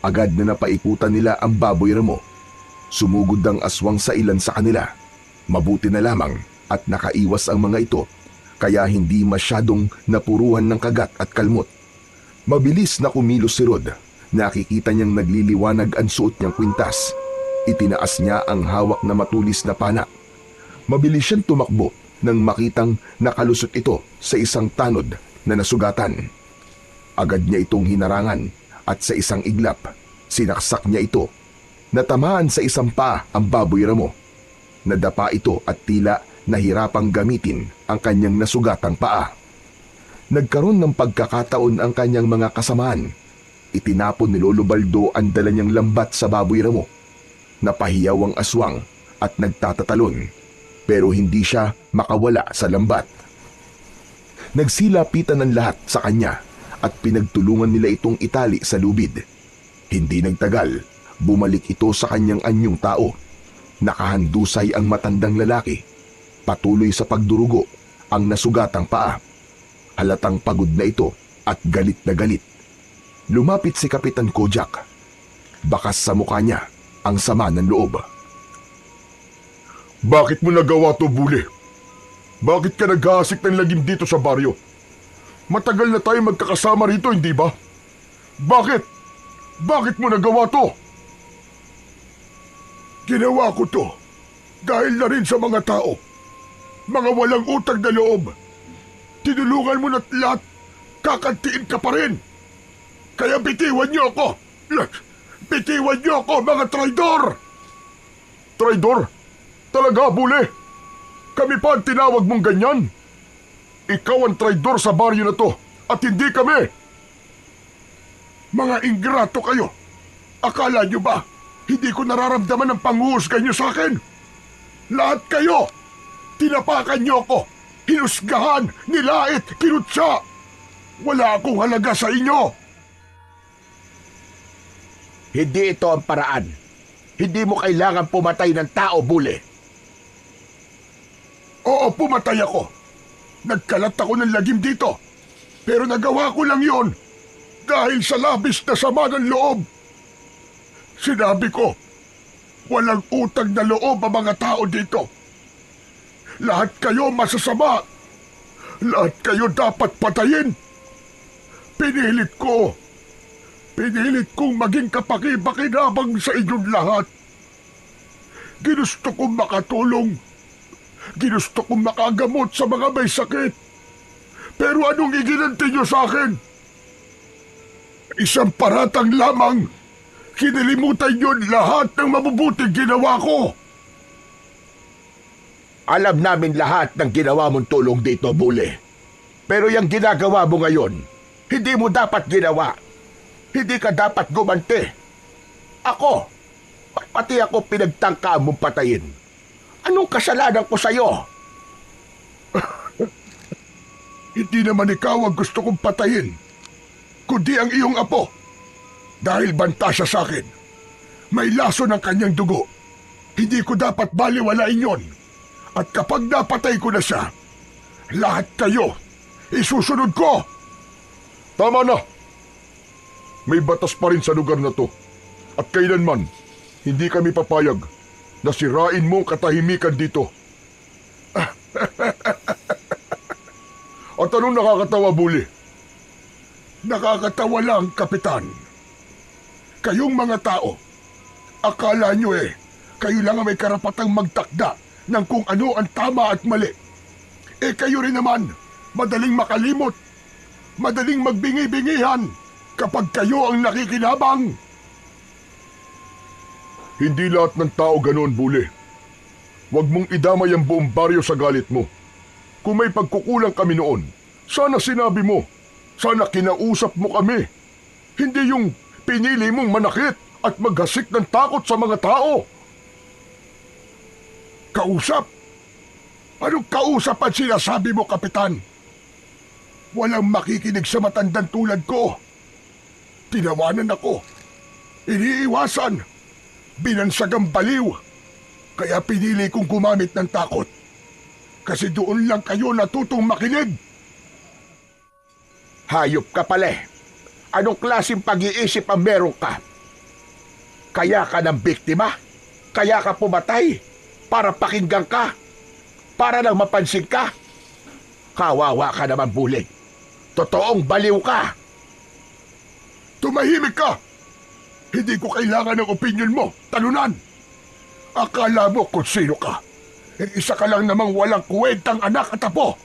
Agad na napaikutan nila ang baboy ramo. Sumugod ang aswang sa ilan sa kanila. Mabuti na lamang at nakaiwas ang mga ito, kaya hindi masyadong napuruhan ng kagat at kalmot. Mabilis na kumilos si Rod. Nakikita niyang nagliliwanag ang suot niyang kwintas. Itinaas niya ang hawak na matulis na pana. Mabilis siyang tumakbo nang makitang nakalusot ito sa isang tanod na nasugatan. Agad niya itong hinarangan at sa isang iglap, sinaksak niya ito. Natamaan sa isang paa ang baboy ramo. Nadapa ito at tila nahirapang gamitin ang kanyang nasugatang paa. Nagkaroon ng pagkakataon ang kanyang mga kasamaan. Itinapon ni Lolo Baldo ang dala niyang lambat sa baboy ramo. Napahiyaw ang aswang at nagtatatalon, pero hindi siya makawala sa lambat. Nagsilapitan ng lahat sa kanya at pinagtulungan nila itong itali sa lubid. Hindi nagtagal, bumalik ito sa kanyang anyong tao. Nakahandusay ang matandang lalaki. Patuloy sa pagdurugo ang nasugatang paa. Halatang pagod na ito at galit na galit. Lumapit si Kapitan Kojak. Bakas sa mukha niya ang sama ng loob. Bakit mo nagawa to, Buli? Bakit ka naghahasik ng lagim dito sa baryo? Matagal na tayo magkakasama rito, hindi ba? Bakit? Bakit mo nagawa to? Ginawa ko to dahil na rin sa mga tao. Mga walang utang na loob. Tinulungan mo na't lahat, kakantiin ka pa rin. Kaya bitiwan niyo ako. Bitiwan niyo ako, mga traidor! Traidor? Talaga, Bule? Kami pa ang tinawag mong ganyan? Ikaw ang traidor sa baryo na to at hindi kami! Mga ingrato kayo! Akala niyo ba hindi ko nararamdaman ang panghuhusga niyo sa akin? Lahat kayo! Tinapakan niyo ako! Hinusgahan, nilait, kinutsa! Wala akong halaga sa inyo! Hindi ito ang paraan. Hindi mo kailangan pumatay ng tao, Bule. Oo, pumatay ako. Nagkalat ako ng lagim dito. Pero nagawa ko lang yon dahil sa labis na sama ng loob. Sinabi ko, walang utang na loob ang mga tao dito. Lahat kayo masasama. Lahat kayo dapat patayin. Pinilit kong maging kapaki-pakinabang sa inyong lahat. Ginusto kong makatulong. Ginusto kong makagamot sa mga may sakit. Pero anong iginanti niyo sa akin? Isang paratang lamang. Kinilimutan niyo lahat ng mabubuting ginawa ko. Alam namin lahat ng ginawa mong tulong dito, Bule. Pero yung ginagawa mo ngayon, hindi mo dapat ginawa. Hindi ka dapat gumanti. Ako, pati ako pinagtangka mong patayin. Anong kasalanan ko sa'yo? Hindi naman ikaw ang gusto kong patayin, kundi ang iyong apo. Dahil banta siya sa akin. May laso ng kanyang dugo. Hindi ko dapat baliwalain yon. At kapag napatay ko na siya, lahat kayo isusunod ko. Tama na! May batas pa rin sa lugar na to. At kailanman, hindi kami papayag na sirain mo ang katahimikan dito. At anong nakakatawa, Bule? Nakakatawa lang, Kapitan. Kayong mga tao, akala nyo kayo lang ang may karapatang magtakda ng kung ano ang tama at mali. Kayo rin naman, madaling makalimot, madaling magbingi-bingihan kapag kayo ang nakikinabang. Hindi lahat ng tao ganoon, Bule. Huwag mong idamay ang buong baryo sa galit mo. Kung may pagkukulang kami noon, sana sinabi mo. Sana kinausap mo kami. Hindi yung pinili mong manakit at maghasik ng takot sa mga tao. Kausap? Anong kausap ang sinasabi mo, Kapitan? Walang makikinig sa matandang tulad ko. Tinawanan ako. Iniiwasan. Binansagang baliw. Kaya pinili kong gumamit ng takot. Kasi doon lang kayo natutong makinig. Hayop ka pala. Anong klaseng pag-iisip ang meron ka? Kaya ka ng biktima? Kaya ka pumatay? Para pakinggan ka? Para lang mapansin ka? Kawawa ka naman, Bule. Totoong baliw ka. Tumahimik ka! Hindi ko kailangan ng opinion mo, talunan. Akala mo kung sino ka. Isa ka lang namang walang kwentang anak at apo.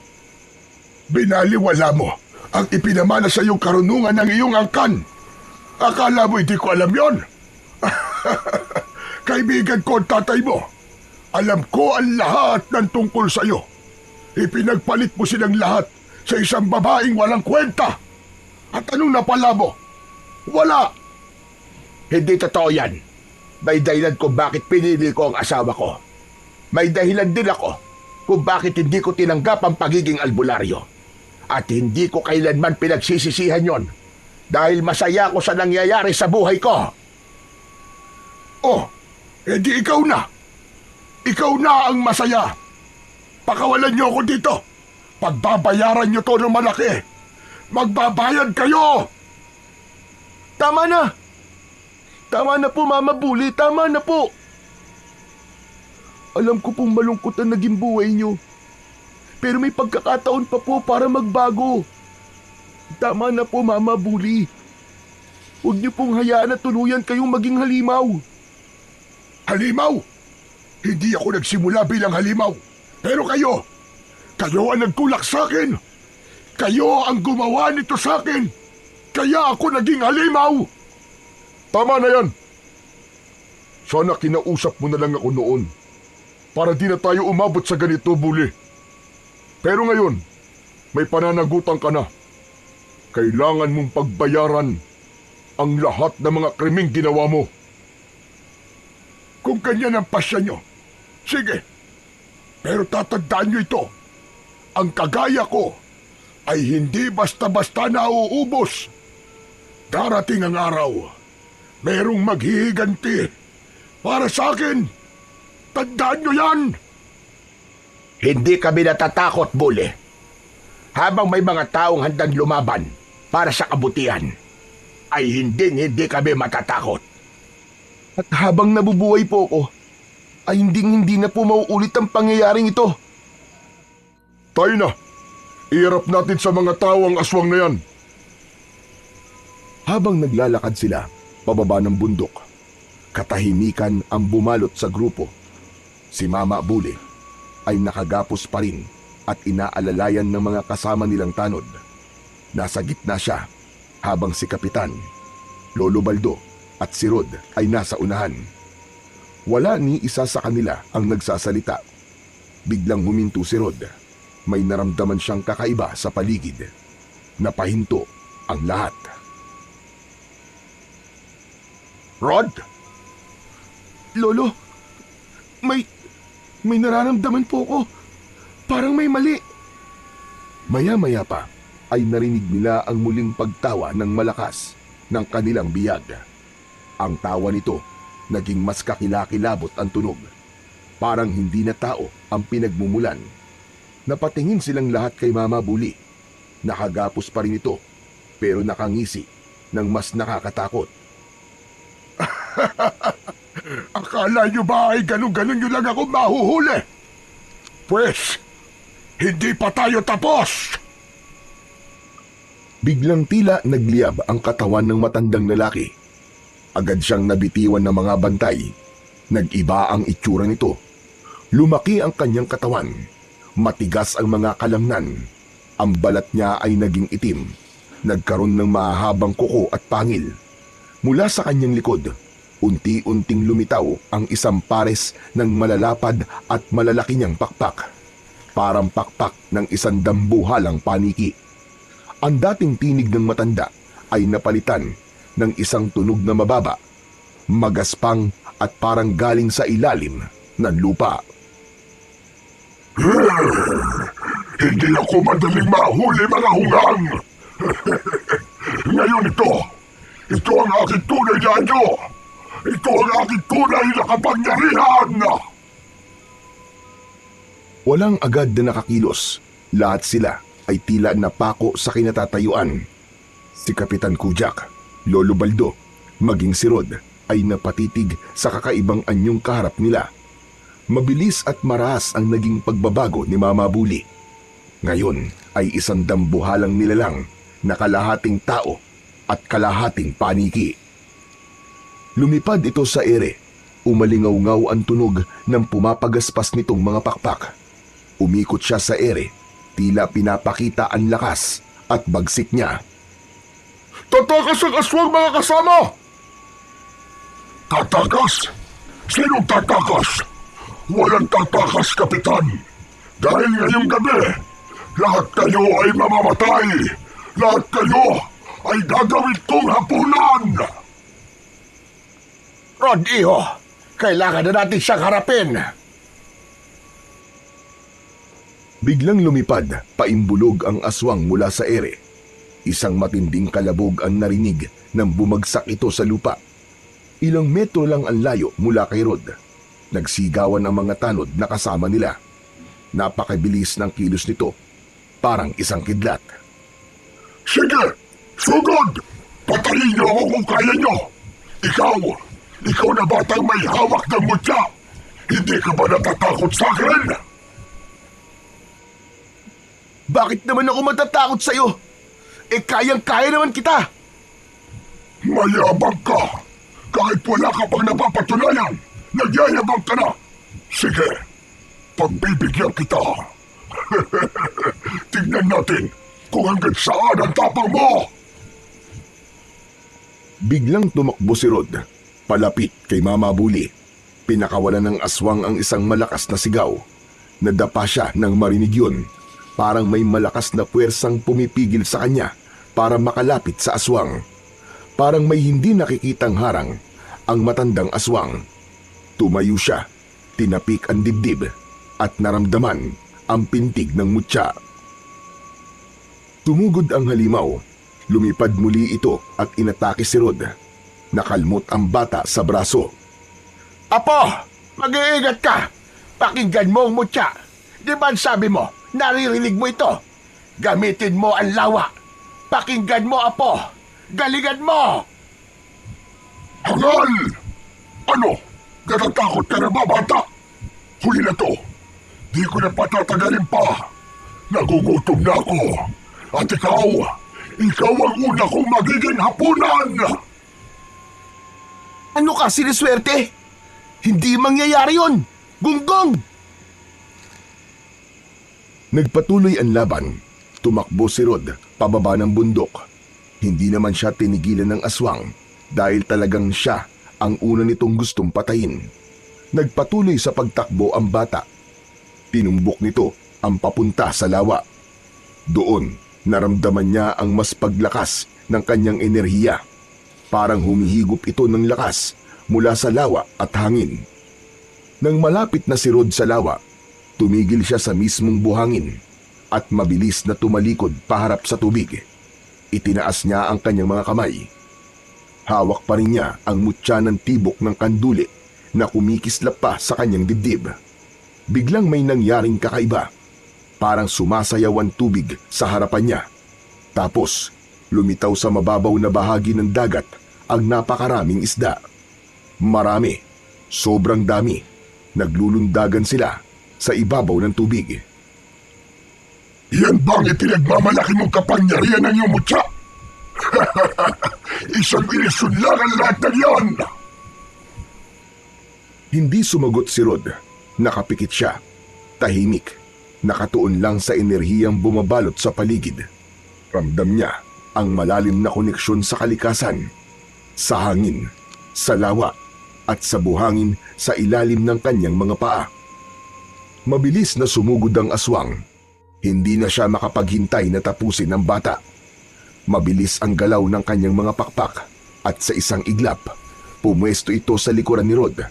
Binaliwala mo ang ipinamana sa iyong karunungan ng iyong angkan. Akala mo hindi ko alam yon? Kaibigan ko ang tatay mo. Alam ko ang lahat ng tungkol sa iyo. Ipinagpalit mo silang lahat sa isang babaeng walang kwenta. At anong napala mo? Wala! Hindi totoo yan. May dahilan kung bakit pinili ko ang asawa ko. May dahilan din ako kung bakit hindi ko tinanggap ang pagiging albularyo. At hindi ko kailanman pinagsisisihan yon dahil masaya ako sa nangyayari sa buhay ko. Oh, edi ikaw na. Ikaw na ang masaya. Pakawalan niyo ako dito. Pagbabayaran niyo to ng malaki. Magbabayad kayo! Tama na! Tama na po, Mama Bule. Tama na po. Alam ko pong malungkot ang naging buhay niyo. Pero may pagkakataon pa po para magbago. Tama na po, Mama Bule. Huwag niyo pong hayaan na tuluyan kayong maging halimaw. Halimaw? Hindi ako nagsimula bilang halimaw. Pero kayo ang nagtulak sa akin. Kayo ang gumawa nito sa akin. Kaya ako naging halimaw. Tama na yan! Sana kinausap mo na lang ako noon para di na tayo umabot sa ganito, Buli. Pero ngayon, may pananagutan ka na. Kailangan mong pagbayaran ang lahat ng mga krimeng ginawa mo. Kung ganyan ang pasya nyo, sige. Pero tatandaan nyo ito, ang kagaya ko ay hindi basta-basta nauubos. Darating ang araw, merong maghihiganti para sa akin. Tandaan nyo yan! Hindi kami natatakot, Buli. Habang may mga taong handang lumaban para sa kabutihan, ay hindi kami matatakot. At habang nabubuhay po ako, ay hindi na po mauulit ang pangyayaring ito. Tayo na. Iharap natin sa mga tao ang aswang na yan. Habang naglalakad sila pababa ng bundok, katahimikan ang bumalot sa grupo. Si Mama Buli ay nakagapos pa rin at inaalalayan ng mga kasama nilang tanod. Nasa gitna siya habang si Kapitan, Lolo Baldo at si Rod ay nasa unahan. Wala ni isa sa kanila ang nagsasalita. Biglang huminto si Rod. May naramdaman siyang kakaiba sa paligid. Napahinto ang lahat. Rod? Lolo, may nararamdaman po ako. Parang may mali. Maya-maya pa ay narinig nila ang muling pagtawa ng malakas ng kanilang biyag. Ang tawa nito naging mas kakilakilabot ang tunog. Parang hindi na tao ang pinagmumulan. Napatingin silang lahat kay Mama Buli. Nakagapos pa rin ito pero nakangisi ng mas nakakatakot. Akala nyo ba ay ganun-ganun nyo lang ako mahuhuli? Pwes, hindi pa tayo tapos! Biglang tila nagliyab ang katawan ng matandang lalaki. Agad siyang nabitiwan ng mga bantay. Nag-iba ang itsura nito. Lumaki ang kanyang katawan. Matigas ang mga kalamnan. Ang balat niya ay naging itim. Nagkaroon ng mahahabang kuko at pangil. Mula sa kanyang likod, unti-unting lumitaw ang isang pares ng malalapad at malalaki niyang pakpak. Parang pakpak ng isang dambuhalang paniki. Ang dating tinig ng matanda ay napalitan ng isang tunog na mababa, magaspang at parang galing sa ilalim ng lupa. Hindi ako madaling mahuli, mga hungang! Ngayon ito ang aking tunay na anyo! Ito ang aking tunay na kapangyarihan! Walang agad na nakakilos. Lahat sila ay tila napako sa kinatatayuan. Si Kapitan Kujak, Lolo Baldo, maging si Rod ay napatitig sa kakaibang anyong kaharap nila. Mabilis at maras ang naging pagbabago ni Mama Buli. Ngayon ay isang dambuhalang nilalang na kalahating tao at kalahating paniki. Lumipad ito sa ere. Umalingaw-ngaw ang tunog ng pumapagaspas nitong mga pakpak. Umikot siya sa ere. Tila pinapakita ang lakas at bagsik niya. Tatakas ang aswang, mga kasama! Tatakas? Sinong tatakas? Walang tatakas, Kapitan. Dahil ngayong gabi, lahat kayo ay mamamatay. Lahat kayo ay gagawin kong hapunan. Rod, iho, kailangan na natin siyang harapin. Biglang lumipad, paimbulog ang aswang mula sa ere. Isang matinding kalabog ang narinig nang bumagsak ito sa lupa. Ilang metro lang ang layo mula kay Rod. Nagsigawan ang mga tanod na kasama nila. Napakabilis ng kilos nito, parang isang kidlat. Sige, sugod! Patayin niyo ako kung kaya niyo! Ikaw na batang may hawak ng mutya! Hindi ka ba natatakot sa akin? Bakit naman ako matatakot sa'yo? Kayang-kaya naman kita! Mayabang ka! Kahit wala ka pang napapatunayan, nagyayabang ka na! Sige, pagbibigyan kita! Tignan natin kung hanggang saan ang tapang mo! Biglang tumakbo si Rod, palapit kay Mama Buli. Pinakawalan ng aswang ang isang malakas na sigaw. Nadapa siya nang marinig yun. Parang may malakas na puwersang pumipigil sa kanya para makalapit sa aswang. Parang may hindi nakikitang harang ang matandang aswang. Tumayo siya, tinapik ang dibdib at naramdaman ang pintig ng mutya. Tumugod ang halimaw. Lumipad muli ito at inatake si Rod. Nakalmot ang bata sa braso. Apo, mag-iingat ka. Pakinggan mo ang mutya. Di ba ang sabi mo, naririnig mo ito? Gamitin mo ang lawa. Pakinggan mo, Apo. Galingan mo! Hangal! Ano? Natatakot ka na ba, bata? Huli na to. Di ko na patatagalin pa. Nagugutom na ako. At ikaw ang una kong magiging hapunan! Ano ka, siniswerte? Hindi mangyayari yun! Gunggong! Nagpatuloy ang laban. Tumakbo si Rod pababa ng bundok. Hindi naman siya tinigilan ng aswang dahil talagang siya ang una nitong gustong patayin. Nagpatuloy sa pagtakbo ang bata. Tinumbok nito ang papunta sa lawa. Doon, naramdaman niya ang mas paglakas ng kanyang enerhiya. Parang humihigop ito ng lakas mula sa lawa at hangin. Nang malapit na si Rod sa lawa, tumigil siya sa mismong buhangin at mabilis na tumalikod paharap sa tubig. Itinaas niya ang kanyang mga kamay. Hawak pa rin niya ang mutya ng tibok ng kanduli na kumikislap pa sa kanyang dibdib. Biglang may nangyaring kakaiba. Parang sumasayaw ang tubig sa harapan niya. Tapos, lumitaw sa mababaw na bahagi ng dagat ang napakaraming isda. Marami, sobrang dami. Naglulundagan sila sa ibabaw ng tubig. Yan bang ipinagmamalaki mong kapangyarihan ng iyong mutya? Isang inisunlan ang lahat ng yan! Hindi sumagot si Rod. Nakapikit siya. Tahimik. Nakatuon lang sa enerhiyang bumabalot sa paligid. Ramdam niya ang malalim na koneksyon sa kalikasan, sa hangin, sa lawa, at sa buhangin sa ilalim ng kanyang mga paa. Mabilis na sumugod ang aswang. Hindi na siya makapaghintay na tapusin ang bata. Mabilis ang galaw ng kanyang mga pakpak at sa isang iglap, pumwesto ito sa likuran ni Rod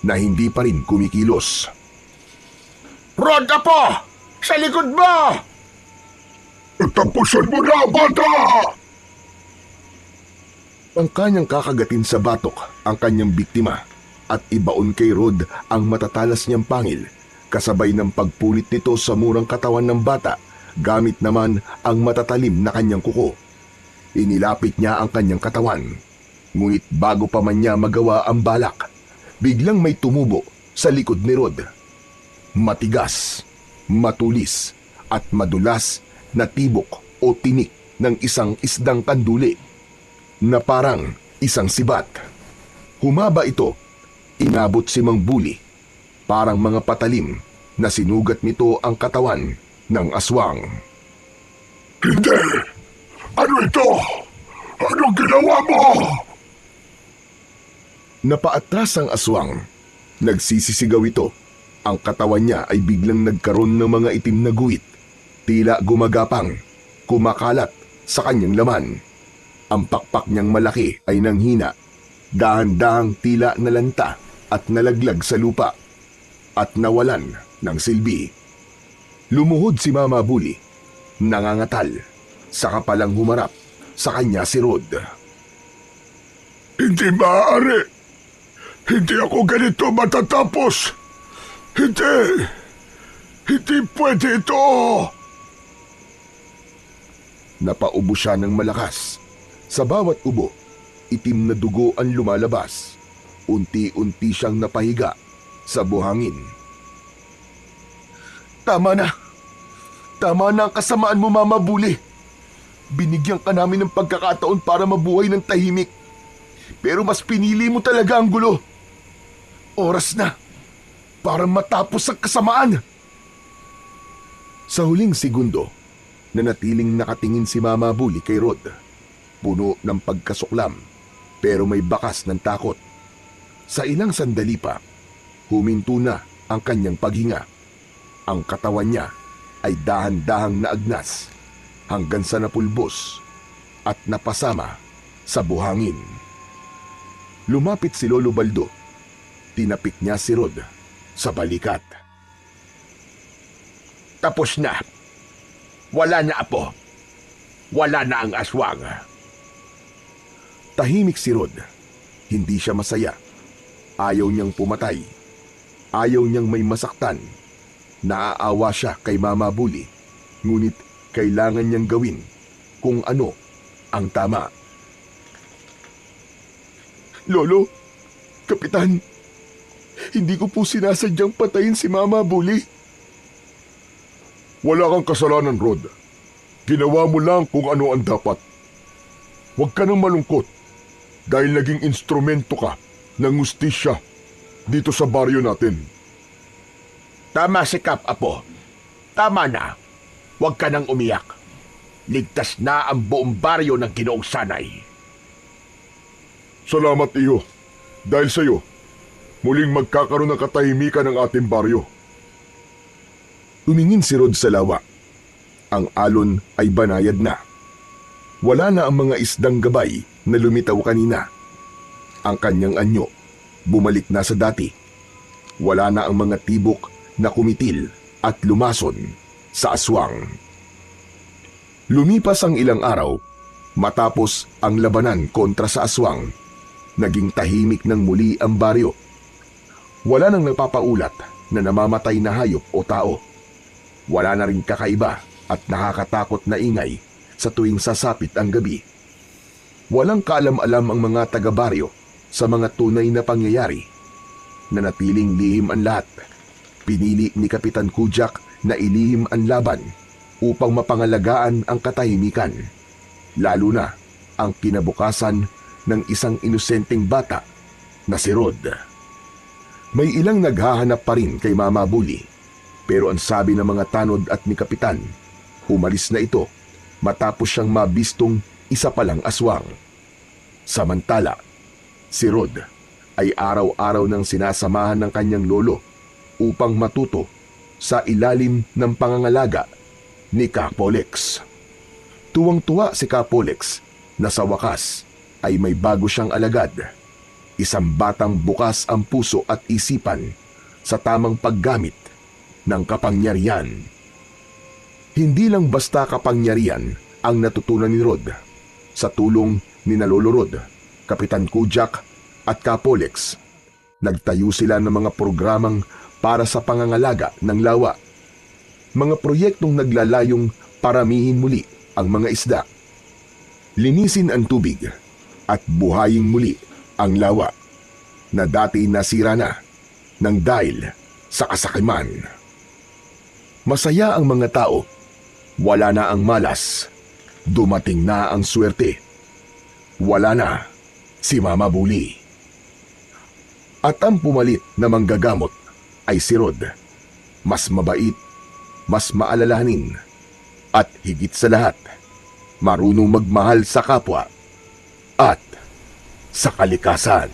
na hindi pa rin kumikilos. Rod, Apo! Sa likod mo! Tapusin mo na, bata! Ang kanyang kakagatin sa batok ang kanyang biktima at ibaon kay Rod ang matatalas niyang pangil kasabay ng pagpunit nito sa murang katawan ng bata gamit naman ang matatalim na kanyang kuko. Inilapit niya ang kanyang katawan. Ngunit bago pa man niya magawa ang balak, biglang may tumubo sa likod ni Rod. Matigas, matulis at madulas na tibok o tinik ng isang isdang kanduli na parang isang sibat. Humaba ito, inabot si Mang Buli. Parang mga patalim na sinugat nito ang katawan ng aswang. Hindi! Ano ito? Anong ginawa mo? Napaatras ang aswang. Nagsisisigaw ito. Ang katawan niya ay biglang nagkaroon ng mga itim na guhit. Tila gumagapang, kumakalat sa kanyang laman. Ang pakpak niyang malaki ay nanghina. Dahan-dahang tila nalanta at nalaglag sa lupa. At nawalan ng silbi. Lumuhod si Mama Buli. Nangangatal. Saka palang humarap sa kanya si Rod. Hindi maaari. Hindi ako ganito matatapos. Hindi pwede ito. Napaubo siya ng malakas. Sa bawat ubo, itim na dugo ang lumalabas. Unti-unti siyang napahiga sa buhangin. Tama na. Tama na ang kasamaan mo, Mama Buli. Binigyan ka namin ng pagkakataon para mabuhay ng tahimik. Pero mas pinili mo talaga ang gulo. Oras na para matapos ang kasamaan. Sa huling segundo, nanatiling nakatingin si Mama Buli kay Rod. Puno ng pagkasuklam, pero may bakas ng takot. Sa ilang sandali pa, Huminto na ang kanyang paghinga. Ang katawan niya ay dahan-dahang naagnas hanggang sa napulbos at napasama sa buhangin. Lumapit si Lolo Baldo. Tinapik niya si Rod sa balikat. Tapos na. Wala na, Apo. Wala na ang aswang. Tahimik si Rod. Hindi siya masaya. Ayaw niyang pumatay. Ayaw niyang may masaktan. Naaawa siya kay Mama Bully. Ngunit kailangan niyang gawin kung ano ang tama. Lolo, Kapitan, hindi ko po sinasadyang patayin si Mama Bully. Wala kang kasalanan, Rod. Ginawa mo lang kung ano ang dapat. Huwag ka nang malungkot dahil naging instrumento ka ng hustisya dito sa baryo natin. Tama si Kap, Apo. Tama na. Huwag ka nang umiyak. Ligtas na ang buong baryo ng Ginoong Sanay. Salamat, iyo. Dahil sa iyo, muling magkakaroon ng katahimikan ng ating baryo. Tumingin si Rod sa lawa. Ang alon ay banayad na. Wala na ang mga isdang gabay na lumitaw kanina. Ang kanyang anyo, bumalik na sa dati. Wala na ang mga tibok na kumitil at lumason sa aswang. Lumipas ang ilang araw, matapos ang labanan kontra sa aswang, naging tahimik ng muli ang baryo. Wala nang napapaulat na namamatay na hayop o tao. Wala na rin kakaiba at nakakatakot na ingay sa tuwing sasapit ang gabi. Walang kaalam-alam ang mga taga-baryo sa mga tunay na pangyayari. Nanatiling lihim ang lahat. Pinili ni Kapitan Kujak na ilihim ang laban upang mapangalagaan ang katahimikan, lalo na ang kinabukasan ng isang inosenteng bata na si Rod. May ilang naghahanap pa rin kay Mama Bully, pero ang sabi ng mga tanod at ni Kapitan, umalis na ito matapos siyang mabistong isa palang aswang. Samantala, si Rod ay araw-araw nang sinasamahan ng kanyang lolo upang matuto sa ilalim ng pangangalaga ni Kapolex. Tuwang-tuwa si Kapolex na sa wakas ay may bago siyang alagad, isang batang bukas ang puso at isipan sa tamang paggamit ng kapangyarihan. Hindi lang basta kapangyarihan ang natutunan ni Rod. Sa tulong ni Lolo Rod, Kapitan Kujak at Kapolex, nagtayo sila ng mga programang para sa pangangalaga ng lawa. Mga proyektong naglalayong paramihin muli ang mga isda, linisin ang tubig at buhayin muli ang lawa na dati nasira na ng dahil sa kasakiman. Masaya ang mga tao. Wala na ang malas. Dumating na ang swerte. Wala na si Mama Bully. At ang pumalit na manggagamot ay si Rod. Mas mabait, mas maalalahanin, at higit sa lahat, marunong magmahal sa kapwa at sa kalikasan.